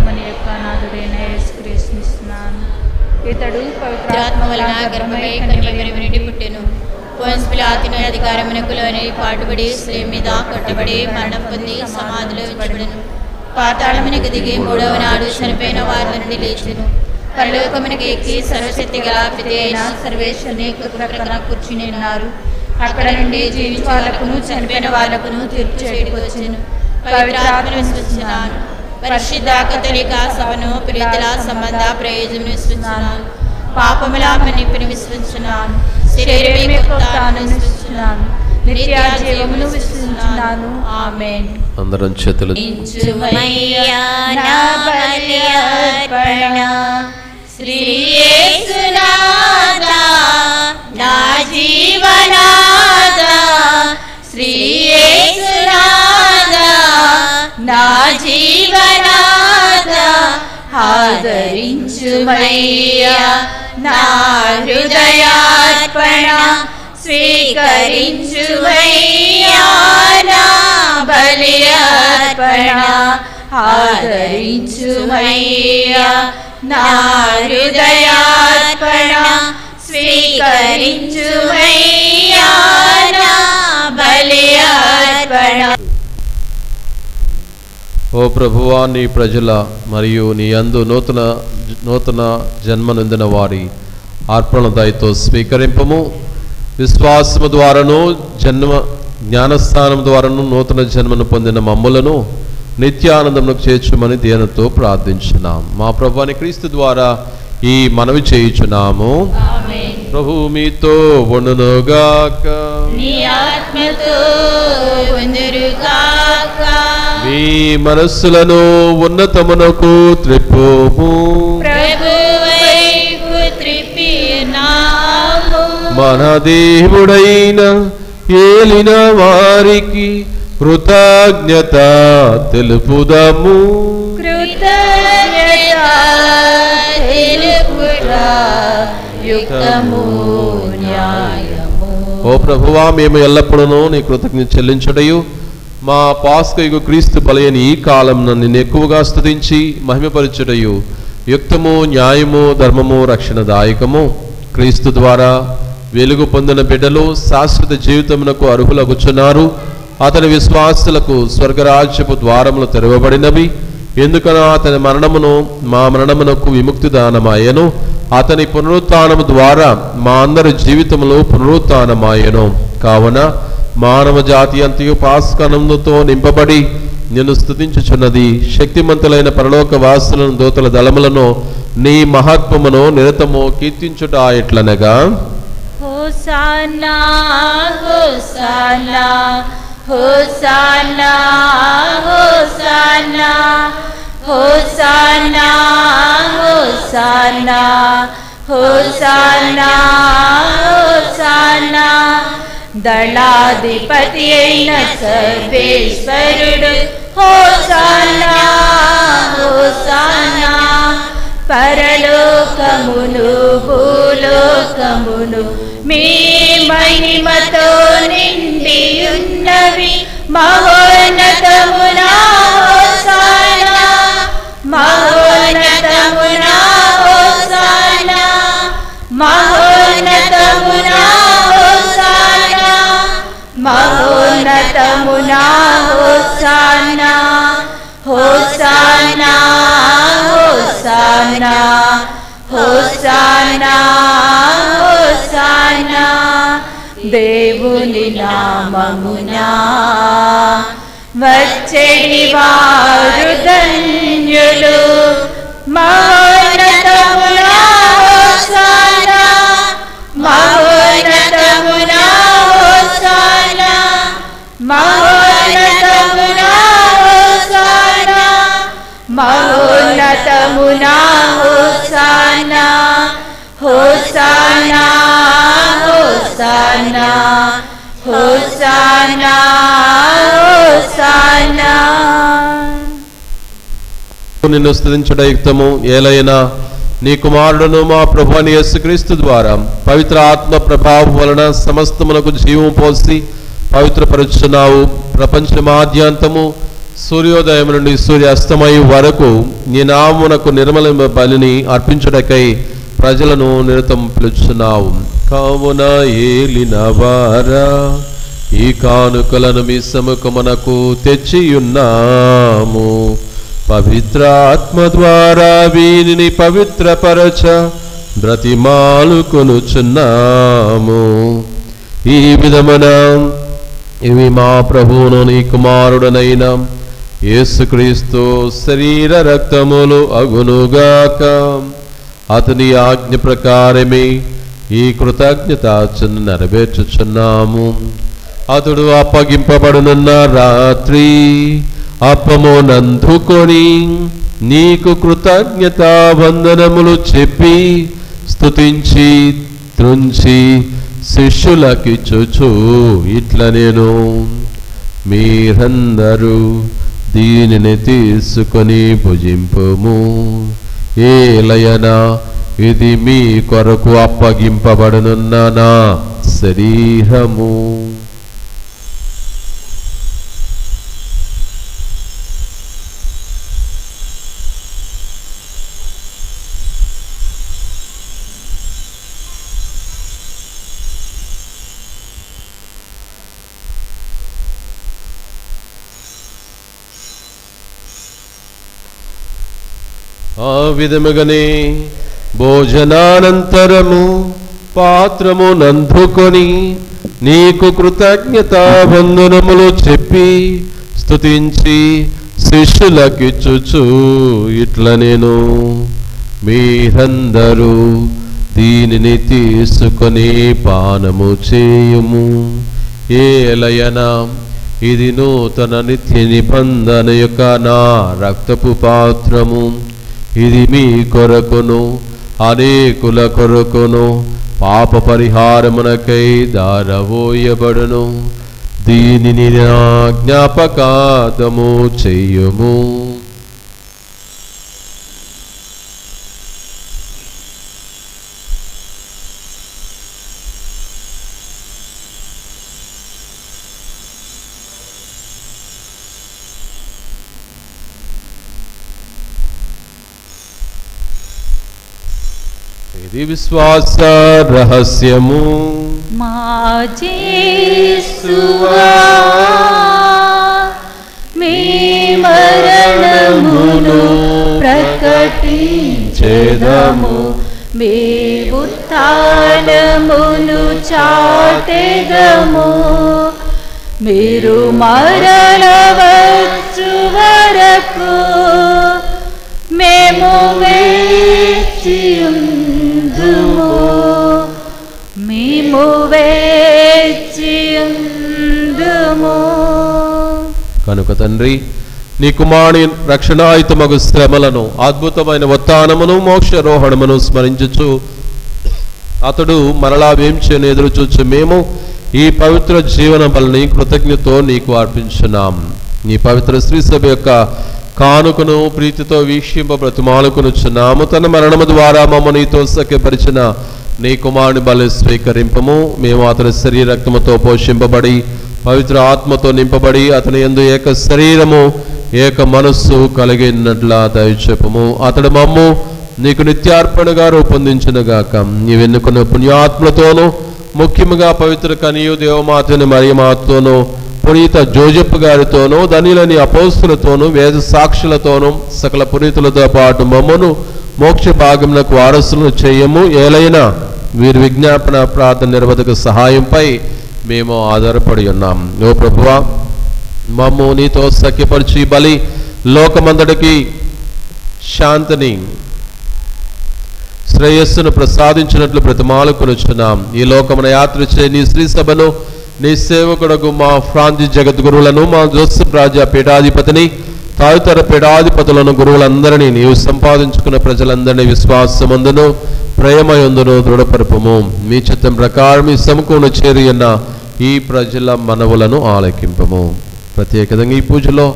మన యొక్క నాథుడైన యేసుక్రీస్తును పవిత్రాత్మ వలన గర్భమై కన్యమరియు పుట్టెను. పొంతి పిలాతు అధికారమునకు లోని పాటుబడి స్త్రీ మీద కట్టబడి మరణం పొంది సమాధిలో ఉంచబడెను. పాతాళమునకు దిగి మూడవ నాడు చనిపోయిన వారి నుండి లేచెను. పరలోకమునకు ఎక్కి సర్వశక్తి గల పిత అయిన సర్వేశ్వరుని ప్రక్కన కూర్చుని ఉన్నారు. అక్కడ నుండి జీవించే వాళ్ళకును చనిపోయిన వాళ్ళకును తీర్పు చేయడానికి వచ్చెను. పవిత్రాత్మను విశ్వసించున్నాను. పరిశుద్ధ కథలిక సభను ప్రీతుల సంబంధ ప్రయోజనం విశ్వసించున్నాను. పాపముల మన్నిపుని విశ్వసించున్నాను. శరీరమే కొత్తను విశ్వసించున్నాను. నిత్య జీవమును విశ్వసించున్నాను. ఆమేన్. అందరం చేతులు శ్రీ యేసునాథా నా జీవనాథా, శ్రీ యేసునాథా నా జీవనాథా, ఆదరించుమయ్యా నా హృదయార్పణ, స్వీకరించుమయ్యా నా బలి అర్పణ, ఆదరించుమయ్యా నా హృదయార్పణ, స్వీకరించుమయ్యా నా బలి అర్పణ. ఓ ప్రభువా, నీ ప్రజల మరియు నీ యందు నూతన జన్మనందిన వారి అర్పణ దయతో స్వీకరింపము. విశ్వాసము ద్వారాను జ్ఞానస్థానం ద్వారాను నూతన జన్మను పొందిన మమ్ములను నిత్యానందములకు చేర్చుమని దేనితో ప్రార్థించున్నాం. మా ప్రభువాని క్రీస్తు ద్వారా ఈ మనవి చేయుచున్నాము. ప్రభు మీతో ఉండునుగాక. నీ ఆత్మతో ఉండునుగాక. మీ మనస్సులను ఉన్నతమునకు త్రిప్పుము. ప్రభువైపు త్రిప్పినాము. మన దేవుడైన ఏలిన వారికి కృతజ్ఞత తెలుపుదము. కృతజ్ఞత తెలుపుట యుక్తము న్యాయము. ఓ ప్రభువా, మేము ఎల్లప్పుడూ నీ కృతజ్ఞత చెల్లించుటయు మా పాస్కయుగు క్రీస్తు బలయని ఈ కాలం నిన్ను ఎక్కువగా స్తుతించి మహిమపరచుటయు యుక్తము న్యాయము ధర్మము రక్షణదాయకము. క్రీస్తు ద్వారా వెలుగు పొందిన బిడ్డలు శాశ్వత జీవితమునకు అర్హులగుచున్నారు. అతని విశ్వాసులకు స్వర్గరాజ్యపు ద్వారములు తెరవబడినవి. ఎందుకనో అతని మరణమును మా మరణమునకు విముక్తి దానమాయను. అతని పునరుత్థానము ద్వారా మా అందరి జీవితములు పునరుత్థానమాయను. కావున మానవ జాతి అంతయు పాస్కానందతో నింపబడి నిన్ను స్తుతించుచున్నది. శక్తిమంతులైన పరలోక వాసులను దూతల దళములను నీ మహాత్మమును నిరతము కీర్తించుట ఎట్లనగా, hosanna hosanna hosanna hosanna hosanna hosanna hosanna hosanna. దళాధిపతి అయిన సర్వేశ్వరుడు హోసానా హోసానా. పరలోకమును భూలోకమును మీ మహిమతో నిండి ఉన్నవి. మహోన్నతమునా హోసానా, మహోన్నతమునా హోసానా, మహోన్నతమునా హోసానా, మహోన్నతమునా hosanna. Hosanna hosanna hosanna hosanna. దేవుని నామమునా వచ్చెడి వారు ధన్యులు. మహోన్నతమునా హోసానా, మహోన్నతమునా హోసానా, మహోన్నతమునా హోసానా, మహోన్నతమునా hosanna. Hosanna hosanna hosanna hosanna. నిన్ను స్తుతించుట యుక్తము. ఏలైనా నీ కుమారుడును మా ప్రభువైన యేసుక్రీస్తు ద్వారా పవిత్ర ఆత్మ ప్రభావం వలన సమస్తమునకు జీవము పోసి పవిత్రపరుచున్నావు. ప్రపంచమాద్యాంతము సూర్యోదయం నుండి సూర్యాస్తమయం వరకు నీ నామమునకు నిర్మల బలిని అర్పించుటకై ప్రజలను నిరతం పిలుచున్నావు. కావున ఏలిన వారా, ఈ కానుకలను మీ సముఖమునకు తెచ్చియున్నాము. పవిత్ర ఆత్మ ద్వారా వీనిని పవిత్రపరచ బ్రతిమాలుకొనుచున్నాము. ఈ విధమున ఇవి మా ప్రభువును నీ కుమారుడనైన యేసుక్రీస్తు శరీర రక్తములు అగునుగాక. అతని ఆజ్ఞ ప్రకారమే ఈ కృతజ్ఞతార్చన నెరవేర్చుచున్నాము. అతడు అప్పగింపబడునున్న రాత్రి అప్పమునందుకొని నీకు కృతజ్ఞతా వందనములు చెప్పి స్తుతించి త్రుంచి శిష్యులకిచ్చుచు ఇట్ల నేను, మీరందరూ దీనిని తీసుకొని భుజింపుము. ఏలయనా ఇది మీ కొరకు అప్పగింపబడునున్న నా శరీరము. ఆ విధముగానే భోజనానంతరము పాత్రము నందుకొని నీకు కృతజ్ఞతా వందనములు చెప్పి స్తుతించి శిష్యులకిచ్చుచు ఇట్ల నేను, మీరందరూ దీనిని తీసుకొని పానము చేయుము. ఏలయనా ఇది నూతన నిత్య నిబంధన యొక్క నా రక్తపు పాత్రము. ఇది మీ కొరకును అనేకుల కొరకును పాప పరిహారమునకై దారవోయబడును. దీనిని నా జ్ఞాపకార్థము చెయ్యుము. ఇది విశ్వాస రహస్యము. మా యేసువా, మీ మరణమును ప్రకటించెదము, మీ ఉత్థానమును చాటెదము. మీరు మరణవచ్చు వరకు మేము వేచియుందుము, మేము వేచియుందుము. కనుక తండ్రి, నీ కుమారుని రక్షణాయుతమగు శ్రమలను, అద్భుతమైన ఉత్థానమును మోక్షారోహణమును స్మరించుచు అతడు మరలా వేంచేను ఎదురు చూచు మేము ఈ పవిత్ర జీవన బలిని కృతజ్ఞతతో నీకు అర్పించున్నాం. నీ పవిత్ర శ్రీ సభ యొక్క కానుకను ప్రీతితో వీక్షింప బ్రతిమాలుకొనుచున్నాము. తన మరణము ద్వారా మమ్మ నీతో సఖ్యపరిచిన నీ కుమారుని బలి స్వీకరింపము. మేము అతని శరీర రక్తముతో పోషింపబడి పవిత్ర ఆత్మతో నింపబడి అతని యందు ఏక శరీరము ఏక మనస్సు కలిగినట్లా దయచేపము. అతడు మమ్ము నీకు నిత్యార్పణగా రూపొందించునుగాక. నీవెన్నుకున్న పుణ్యాత్మలతోనూ ముఖ్యముగా పవిత్ర కనియు దేవమాతని మరియమాతోనూ పునీత జోజెఫ్ గారితోనూ ధనిలని అపోస్తులతోనూ వేద సాక్షులతోనూ సకల పునీతులతో పాటు మమ్మను మోక్ష భాగమునకు వారసులను చేయము. ఏలైనా వీరి విజ్ఞాపన ప్రార్థన నిర్వధక సహాయంపై మేము ఆధారపడి ఉన్నాం. ఓ ప్రభువా, మమ్ము నీతో సఖ్యపరిచి బలి లోకమందడికి శాంతిని శ్రేయస్సును ప్రసాదించినట్లు బ్రతిమాలుకొనుచున్నాం. ఈ లోకమున యాత్ర చే నీ శ్రీ సభను, నీ సేవకుడకు మా ఫ్రాన్సిస్ జగద్గురువులను, మా జోసెఫ్ రాజా పీఠాధిపతిని, తదితర పీఠాధిపతులను, గురువులందరినీ నీవు సంపాదించుకున్న ప్రజలందరినీ విశ్వాసమందును ప్రేమయందును దృఢపరపము. మీ చిత్తం ప్రకారం ఈ సమకూర్ణ చేరి ఉన్న ఈ ప్రజల మనవులను ఆలకింపము. ప్రత్యేకంగా ఈ పూజలో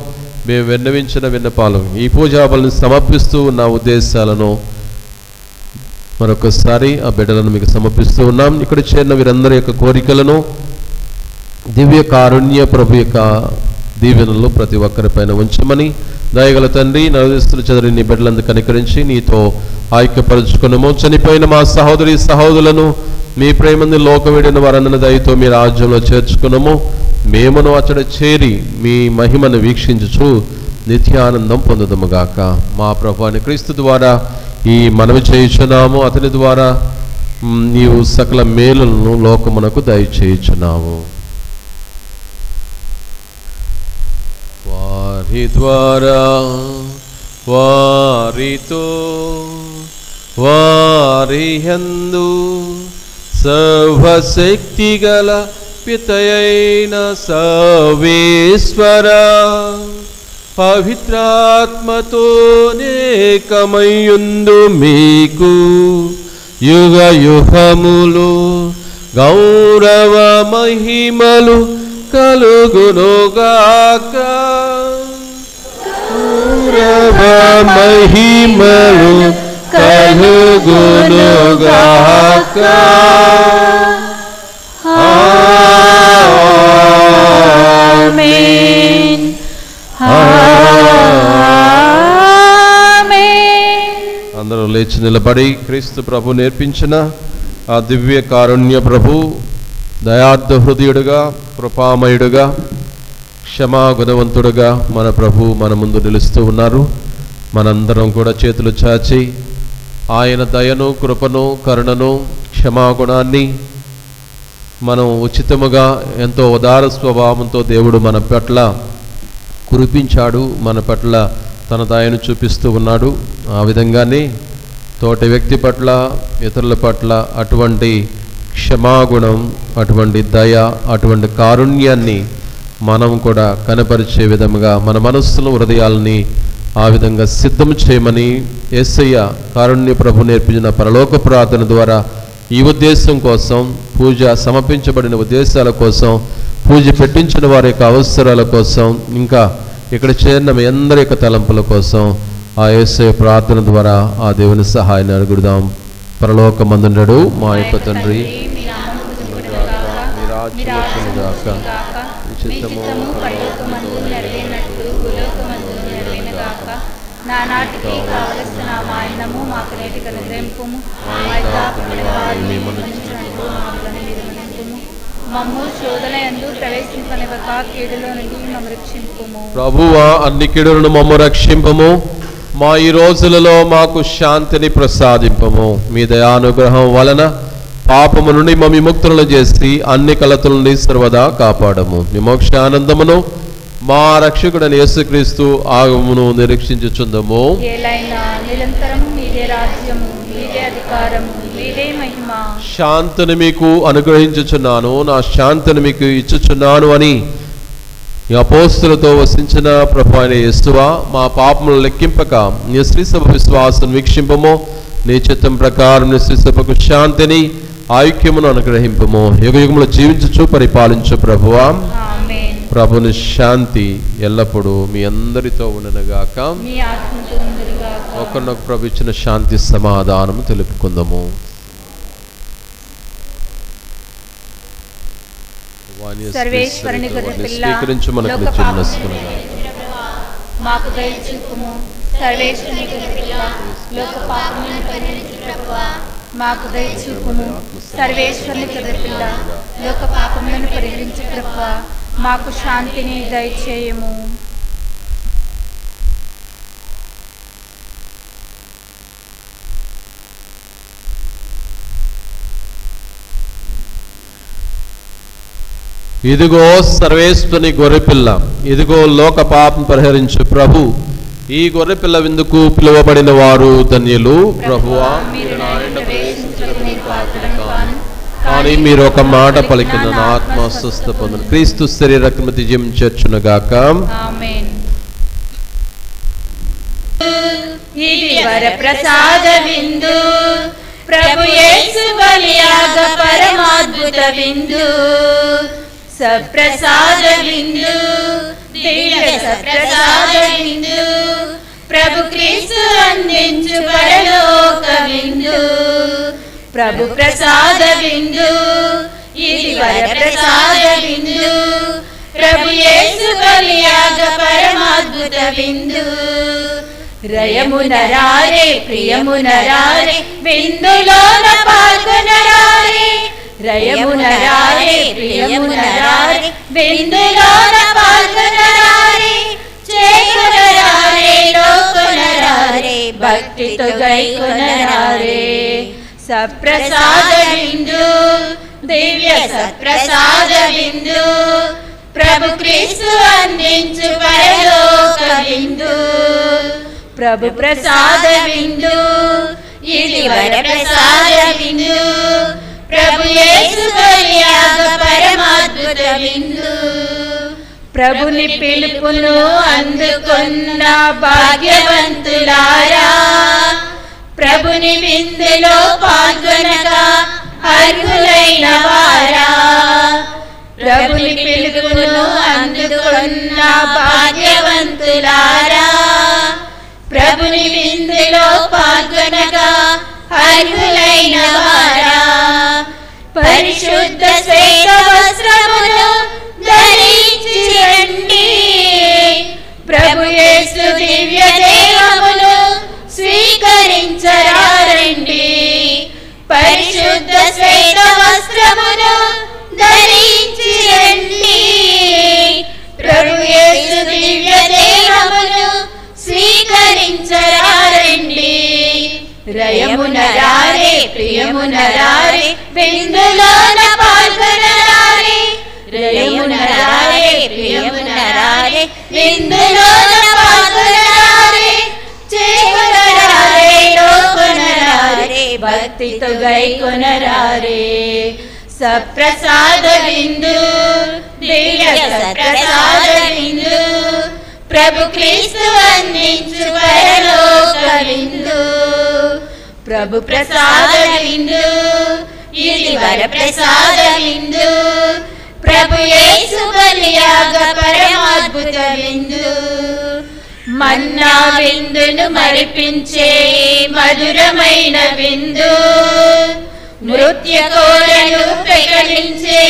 మేము విన్నవించిన విన్నపాలు, ఈ పూజాబలను సమర్పిస్తూ ఉన్న ఉద్దేశాలను మరొకసారి ఆ బిడ్డలను మీకు సమర్పిస్తూ ఉన్నాం. ఇక్కడ చేరిన వీరందరి యొక్క కోరికలను దివ్య కారుణ్య ప్రభు యొక్క దీవెనలు ప్రతి ఒక్కరిపైన ఉంచమని దయగల తండ్రి నవదిస్తున్న చదివి నీ బిడ్డలందు కనికరించి నీతో ఐక్యపరుచుకున్నాము. చనిపోయిన మా సహోదరి సహోదరులను మీ ప్రేమని లోకవిడిన వారందరిని దయతో మీ రాజ్యంలో చేర్చుకున్నాము. మేమును అచ్చట చేరి మీ మహిమను వీక్షించుచు నిత్యానందం పొందుదముగాక. మా ప్రభువైన క్రీస్తు ద్వారా ఈ మనవి చేయుచున్నాము. అతని ద్వారా నీవు సకల మేలులను లోకమునకు దయచేయుచున్నావు. వారి ద్వారా వారితో వారి యందు సర్వశక్తి గల పితయైన సర్వేశ్వర పవిత్రాత్మతో నేకమయుందు మీకు యుగ యుగములు గౌరవ మహిమలు కలుగునుగాక. గౌరవ మహిమలు కలుగునుగాక. ఆమేన్. ఆమేన్. అందరూ లేచి నిలబడి క్రీస్తు ప్రభు నేర్పించిన ఆ దివ్య కారుణ్య ప్రభు దయార్థ హృదయుడుగా, కృపామయుడుగా, క్షమాగుణవంతుడుగా మన ప్రభు మన ముందు నిలుస్తూ ఉన్నారు. మనందరం కూడా చేతులు చాచి ఆయన దయను, కృపను, కరుణను, క్షమాగుణాన్ని మనం ఉచితముగా ఎంతో ఉదార స్వభావంతో దేవుడు మన పట్ల కురిపించాడు. మన పట్ల తన దయను చూపిస్తూ ఉన్నాడు. ఆ విధంగానే తోటి వ్యక్తి పట్ల, ఇతరుల పట్ల అటువంటి క్షమాగుణం, అటువంటి దయ, అటువంటి కారుణ్యాన్ని మనం కూడా కనపరిచే విధముగా మన మనస్సును, హృదయాలని ఆ విధంగా సిద్ధం చేయమని యేసయ్య కారుణ్య ప్రభు నేర్పించిన పరలోక ప్రార్థన ద్వారా ఈ ఉద్దేశం కోసం, పూజ సమర్పించబడిన ఉద్దేశాల కోసం, పూజ పెట్టించిన వారి యొక్క అవసరాల కోసం, ఇంకా ఇక్కడ చేరిన మీ అందరి యొక్క తలంపుల కోసం ఆ యేసయ్య ప్రార్థన ద్వారా ఆ దేవుని సహాయాన్ని అడుగుదాం. పరలోకమందుండడు మా యొక్క తండ్రి, మీ రాజ్యం వచ్చునుగాక, మీ చిత్తము పరలోకమందు నెరవేరినట్లు భూలోకమందు నెరవేరునుగాక. నానాటికి కావలసిన మా అన్నము మాకు నేటికి అనుగ్రహింపుము. మమ్ము శోధన యందు ప్రవేశింపనివ్వక కీడులో నుండి మమ్ము రక్షింపుము. ప్రభువా, అన్ని కీడులను మమ్ము రక్షింపము. మా ఈ రోజులలో మాకు శాంతిని ప్రసాదింపము. మీ దయానుగ్రహం వలన పాపము నుండి మమ్మ విముక్తులను చేసి అన్ని కలతల నుండి సర్వదా కాపాడము. మీ మోక్షానందమును మా రక్షకుడైన యేసుక్రీస్తు ఆగమమును నిరీక్షించుచుందము. నిరంతరము మీదే రాజ్యము, మీదే అధికారము, మీదే మహిమ. శాంతిని మీకు అనుగ్రహించుచున్నాను, నా శాంతిని మీకు ఇచ్చుచున్నాను అని ఈ అపోస్తులతో వసించిన ప్రభు అయిన యేసువా, మా పాపములు లెక్కింపక నీ శ్రీసభ విశ్వాసం వీక్షింపము. నీ చిత్తం ప్రకారం నీ శ్రీసభకు శాంతిని, ఐక్యమును అనుగ్రహింపము. యుగ యుగములు జీవించుచు పరిపాలించు ప్రభువా. ప్రభుని శాంతి ఎల్లప్పుడూ మీ అందరితో ఉండనుగాక. ఒకరినొక ప్రభు ఇచ్చిన శాంతి సమాధానము తెలుపుకుందాము. సర్వేశ్వరుని గొర్రెపిల్ల, స్వీకరించి మనకు చిన్నసుకునగా మాకు దయచూపుము. సర్వేశ్వరుని గొర్రెపిల్ల, లోక పాపములను పరిహరించు ప్రభువా, మాకు దయచూపుము. సర్వేశ్వరుని గొర్రెపిల్ల, లోక పాపములను పరిహరించు ప్రభువా, మాకు శాంతిని దయచేయము. ఇదిగో సర్వేశ్వరుని గొర్రెపిల్ల, ఇదిగో లోక పాపం పరిహరించు ప్రభు. ఈ గొర్రెపిల్ల విందుకు పిలువబడిన వారు ధన్యులు. ప్రభువా, కానీ మీరు ఒక మాట పలికిన నా ఆత్మ స్వస్థ పొందును. క్రీస్తు శరీరము విజయం చేర్చునుగాక. ఆమేన్. ఇది వరప్రసాద విందు, ప్రభు యేసు బలియాగ పరమాద్భుత విందు. సప్రసాద విందు, దివ్య సప్రసాద విందు, ప్రభు క్రీస్తు అందించు పరలోక విందు. ప్రభు ప్రసాద విందు, ఇది వరప్రసాద విందు, ప్రభు యేసు బలియాగ పరమాద్భుత విందు. రయమునరారే ప్రియమునరారే విందులోన పాల్గొనరారే రయమునరారే ప్రియమునరారే విందులోన పాల్గొనరారే చేకొనరారే లోకొనరారే భక్తితో గైకొనరారే సప్రసాద విందు దివ్య సప్రసాద విందు ప్రభు క్రీస్తు అందించు పరలోక విందు ప్రభు ప్రసాద విందు ఇది వర ప్రసాద విందు ప్రభు యేసు బలియాగ పరమాద్భుత విందు ప్రభుని పిలుపును అందుకున్న భాగ్యవంతులారా ప్రభుని విందులో పాల్గొనగా అర్హులైన వారా ప్రభుని పిలుపును అందుకున్న భాగ్యవంతులారా ప్రభుని విందులో పాల్గొనగా అర్హులైన వారా పరిశుద్ధ శ్వేత వస్త్రమును ధరించి రండి ప్రభు యేసు దివ్య దేహమును స్వీకరించరారండి పరిశుద్ధ శ్వేత వస్త్రమును ధరించి రండి ప్రభు యేసు దివ్య దేహమును స్వీకరించరారండి రయమునరారే ప్రియమునరారే విందులోన పాల్గొనరారే రయమునరారే ప్రియమునరారే విందులోన పాల్గొనరారే చేకొనరారే లోకొనరారే భక్తితో గైకొనరారే సప్రసాద విందు దివ్య సప్రసాద విందు ప్రభు క్రీస్తు అందించు పరలోక విందు ప్రభు ప్రసాద విందు ఇది వర ప్రసాద విందు ప్రభు యేసు బలియాగ పరమాద్భుత విందు మన్నా విందును మరిపించే మధురమైన విందు మృత్య కోరలు ప్రకటించే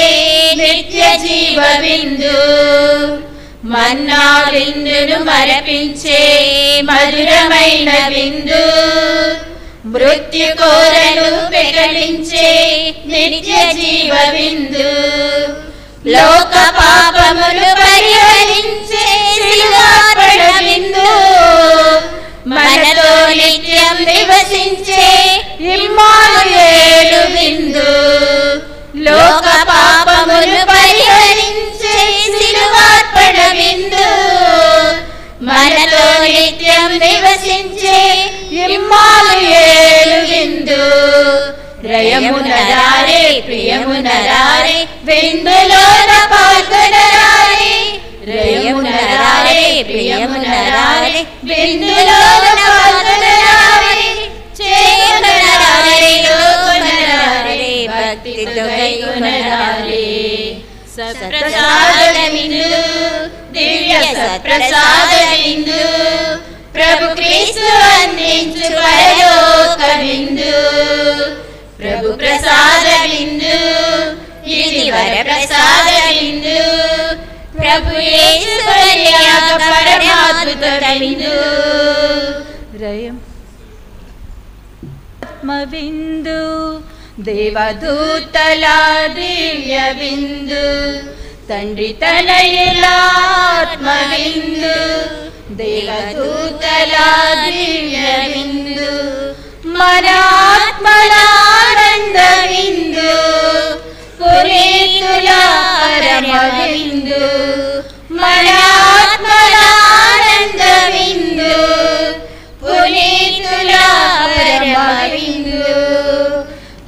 నిత్య జీవ విందు మన్నా విందును మరపించే మధురమైన విందు మృత్య కోరలు ప్రకటించే నిత్య జీవ విందు లోక పాపములు పరిహరించే శిలువార్పణ విందు మనతో నిత్యం నివసించే ఇమ్మానుయేలు విందు లోక పాపములు పరిహరించే శిలువార్పణ విందు మనతో నిత్యం నివసించే ఇమ్మానుయేలు విందు రయమునరారే ప్రియమునరారే విందులోన పాల్గొనరారే రయమునరారే ప్రియమునరారే విందులోన పాల్గొనరారే చేకొనరారే లోకొనరారే భక్తితో గైకొనరారే సప్రసాద విందు దివ్య సప్రసాద విందు ప్రభు క్రీస్తు అందించు పరలోక విందు ప్రభు ప్రసాద విందు ఇది వర ప్రసాద విందు ప్రభు యేసు బలియాగ పరమాద్భుత విందు ఆత్మ విందు దేవదూతల దివ్య విందు తండ్రి తనయుల ఆత్మ విందు దేవదూతల దివ్య విందు మన ఆత్మల ఆనంద విందు పునీతుల పరమ విందు మన ఆత్మల ఆనంద విందు పునీతుల పరమ విందు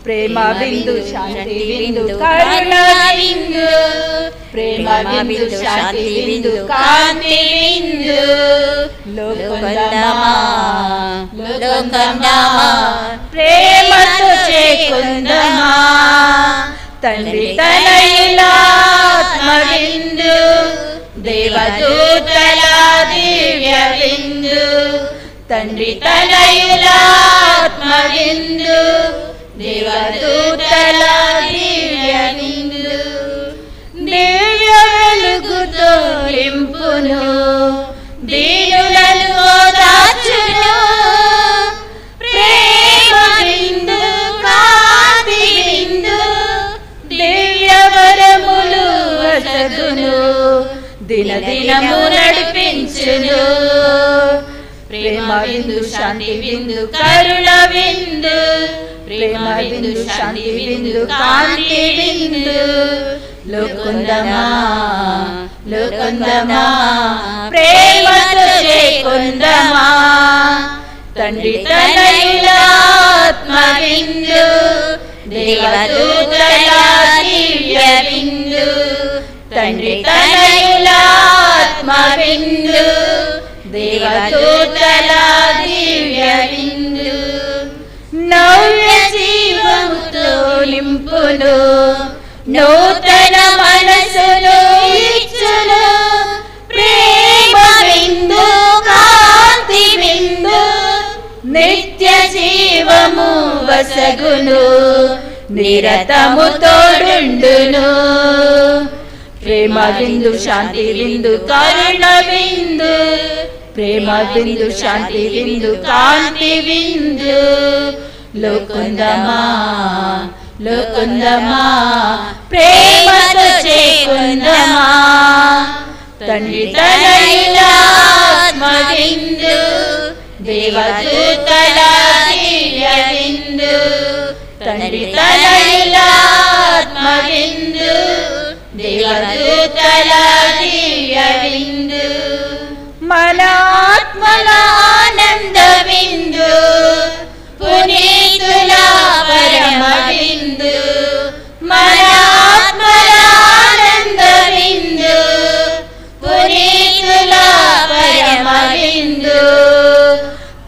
ప్రేమ విందు శాంతి విందు కరుణ విందు ప్రేమ విందు శాంతి విందు కాంతి విందు లోకందమా ప్రేమతో చేకుందమా తండ్రి తనయుల ఆత్మ విందు దేవదూతల దివ్య విందు తండ్రి తనయుల ఆత్మ విందు దేవదూతల దివ్య విందు దివ్య వెలుగుతో లింపును దీనులను ఓదార్చును దినదినము నడిపించును. ప్రేమ విందు శాంతి విందు కరుణ విందు, ప్రేమ విందు శాంతి విందు కాంతి విందు. లోకుందమా లోకుందమా ప్రేమతో చేకుందమా, తండ్రి తనయుల ఆత్మ విందు, దేవదూతల దివ్య విందు. తండ్రి తనయుల ఆత్మ విందు, దేవదూతల దివ్య విందు. నవ్య జీవముతో నింపును, నూతన మనసును ఇచ్చును. ప్రేమ విందు కాంతి విందు, నిత్య జీవము వసగును, నిరతము తోడుండును. ప్రేమ విందు శాంతి విందు కరుణ విందు, ప్రేమ విందు శాంతి విందు కాంతి విందు. లోకుందమా లోకుందమా ప్రేమతో చేకుందమా, తండ్రి తనయుల ఆత్మ విందు, దేవదూతల దివ్య విందు. తండ్రి తనయుల ఆత్మ విందు, దేవదూతల దివ్య విందు. మన ఆత్మల ఆనంద విందు, పునీతుల పరమ విందు. మన ఆత్మల ఆనంద విందు, పునీతుల పరమ విందు.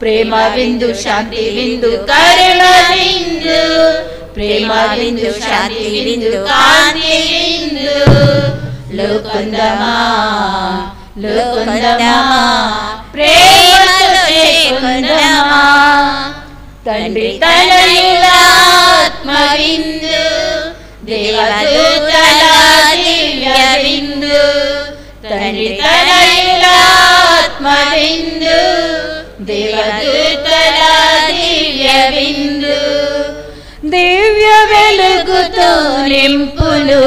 ప్రేమ విందు శాంతి విందు కరుణ విందు, ప్రేమ విందు శాంతి విందు కాంతి విందు. లోకుందమా లోకుందమా ప్రేమతో చేకుందమా, తండ్రి తనయుల ఆత్మ విందు, దేవదూతల దివ్య విందు. తండ్రి తనయుల ఆత్మ విందు, దేవదూతల దివ్య విందు. దివ్య వెలుగుతో నింపును,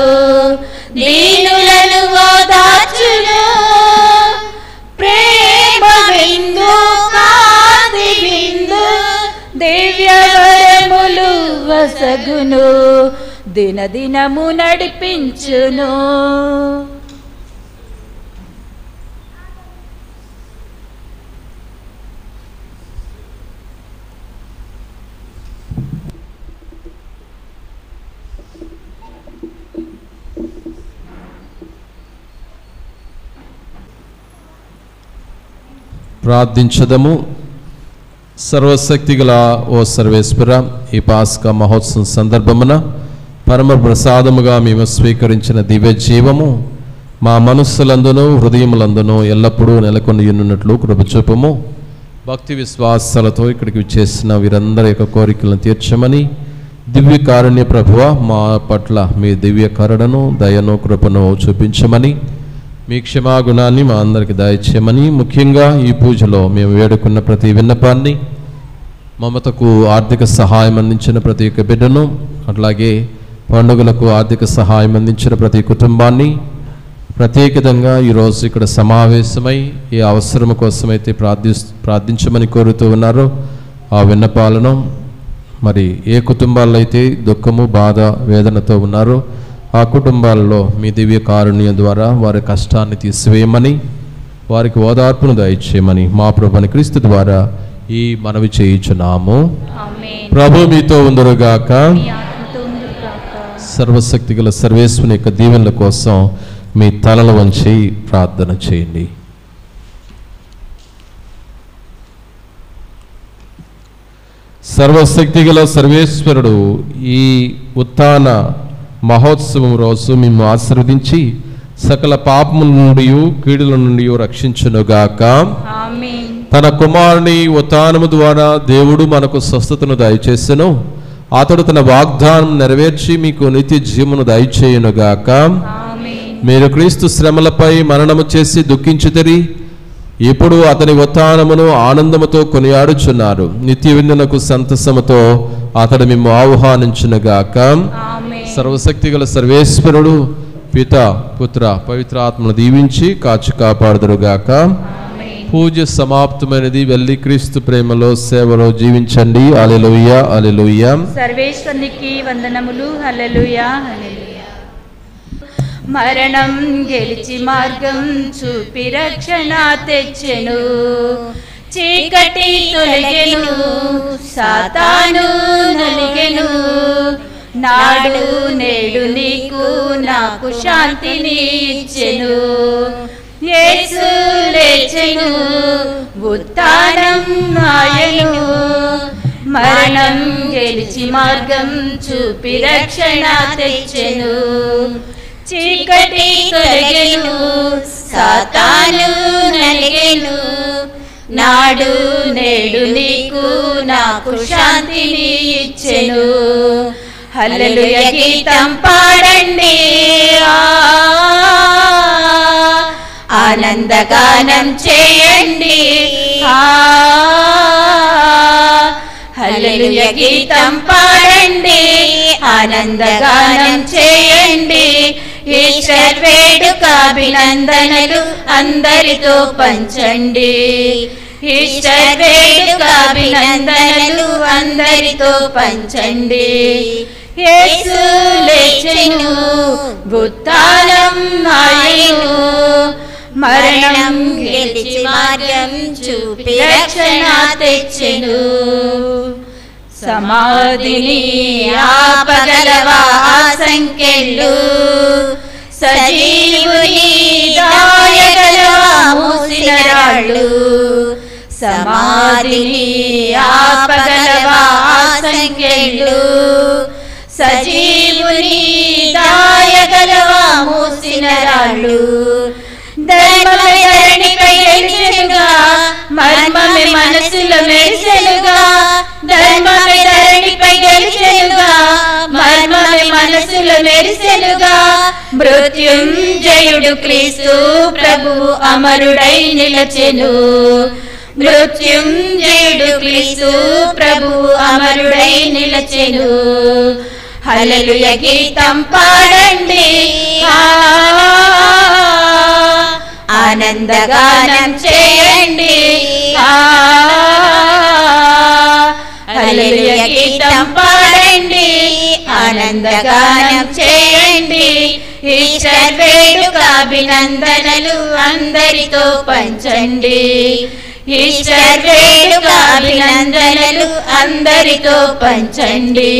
దీనులను ఓదార్చును. ప్రేమ విందు కాంతి విందు, దివ్య వరములు వసగును, దినదినము నడిపించును. ప్రార్థించదము. సర్వశక్తిగల ఓ సర్వేశ్వర, ఈ పాస్కా మహోత్సవం సందర్భమున పరమ ప్రసాదముగా మేము స్వీకరించిన దివ్య జీవము మా మనస్సులందును హృదయములందును ఎల్లప్పుడూ నెలకొని ఉన్నట్లు కృప చూపము. భక్తి విశ్వాసాలతో ఇక్కడికి చేసిన వీరందరి యొక్క కోరికలను తీర్చమని, దివ్య కారుణ్య ప్రభువ మా పట్ల మీ దివ్య కరుణను దయను కృపను చూపించమని, మీ క్షమాగుణాన్ని మా అందరికి దయచేయమని, ముఖ్యంగా ఈ పూజలో మేము వేడుకున్న ప్రతి విన్నపాన్ని, మమతకు ఆర్థిక సహాయం అందించిన ప్రతి ఒక్క బిడ్డను, అట్లాగే పండుగలకు ఆర్థిక సహాయం అందించిన ప్రతి కుటుంబాన్ని, ప్రత్యేకంగా ఈరోజు ఇక్కడ సమావేశమై ఈ అవసరం కోసమైతే ప్రార్థించమని కోరుతూ ఉన్నారో ఆ విన్నపాలను, మరి ఏ కుటుంబాల్లో అయితే దుఃఖము బాధ వేదనతో ఉన్నారో ఆ కుటుంబాలలో మీ దివ్య కారుణ్యం ద్వారా వారి కష్టాన్ని తీసివేయమని, వారికి ఓదార్పును దయచేయమని మా ప్రభుని క్రీస్తు ద్వారా ఈ మనవి చేయుచున్నాము. ప్రభు మీతో ఉందరుగాక. సర్వశక్తిగల సర్వేశ్వరుని యొక్క దీవెనల కోసం మీ తలలు వంచి ప్రార్థన చేయండి. సర్వశక్తిగల సర్వేశ్వరుడు ఈ ఉత్థాన మహోత్సవం రోజు మేము ఆశీర్వదించి సకల పాపముల నుండి కీడుల నుండి రక్షించునుగాక. తన కుమారుని ఉత్థానము ద్వారా దేవుడు మనకు స్వస్థతను దయచేసెను. అతడు తన వాగ్దానం నెరవేర్చి మీకు నిత్య జీవమును దయచేయునుగాక. మీరు క్రీస్తు శ్రమలపై మరణము చేసి దుఃఖించుతరి, ఇప్పుడు అతని ఉత్థానమును ఆనందముతో కొనియాడుచున్నారు. నిత్య విందునకు సంతసముతో అతడు మేము ఆహ్వానించునుగాక. సర్వశక్తిగల సర్వేశ్వరుడు పిత పుత్ర పవిత్ర ఆత్మను దీవించి కాచి కాపాడుదురుగాక. పూజ సమాప్తమైనది. వెళ్ళి క్రీస్తు ప్రేమలో సేవలో జీవించండి. హల్లెలూయా హల్లెలూయా. సర్వేశ్వరునికి వందనములు. హల్లెలూయా హల్లెలూయా. మరణం గెలిచి మార్గం చూపి రక్షణ తెచ్చెను, చీకటి తొలగెను, సాతాను నలిగెను. నాడు నేడు నీకు నాకు శాంతిని ఇచ్చెను. యేసు లేచెను, ఉత్థానం ఆయను. మరణం గెలిచి మార్గం చూపి రక్షణ తెచ్చెను, చీకటి తొలగెను, సాతాను నలిగెను. నాడు నేడు నీకు నాకు శాంతిని ఇచ్చెను. హల్లెలూయా గీతం పాడండి, ఆనందగానం చేయండి. హల్లెలూయా గీతం పాడండి, ఆనందగానం చేయండి. ఈశ్వర్ వేడుక అభినందనలు అందరితో పంచండి. ఈశ్వర్ వేడుక అభినందనలు అందరితో పంచండి. యేసు లేచెను, ఉత్థానం ఆయను. మరణం గెలిచి మార్గం చూపి రక్షణ తెచ్చెను. సమాధిని ఆపగలవా సంఖ్యలు, సజీవుని దాయగలవా మూసిన రాళ్ళు. సమాధిని ఆపగలవా సంఖ్యలు, సజీవుని దాయగలవా మూసిన రాళ్ళు. ధర్మమే ధరణిపై గెలిచెనుగా, మర్మమే మనసులో మెరిసెనుగా. ధర్మమే ధరణిపై గెలిచెనుగా, మర్మమే మనసులో మెరిసెనుగా. మృత్యుంజయుడు క్రీస్తు ప్రభువు అమరుడై నిలచెను. మృత్యుంజయుడు క్రీస్తు ప్రభువు అమరుడై నిలచెను. హల్లెలూయా గీతం పాడండి, ఆనందగానం చేయండి. హల్లెలూయా గీతం పాడండి, ఆనందగానం చేయండి. ఈశ్వర్ వేడుక అభినందనలు అందరితో పంచండి. ఈశ్వర్ వేడుక అభినందనలు అందరితో పంచండి.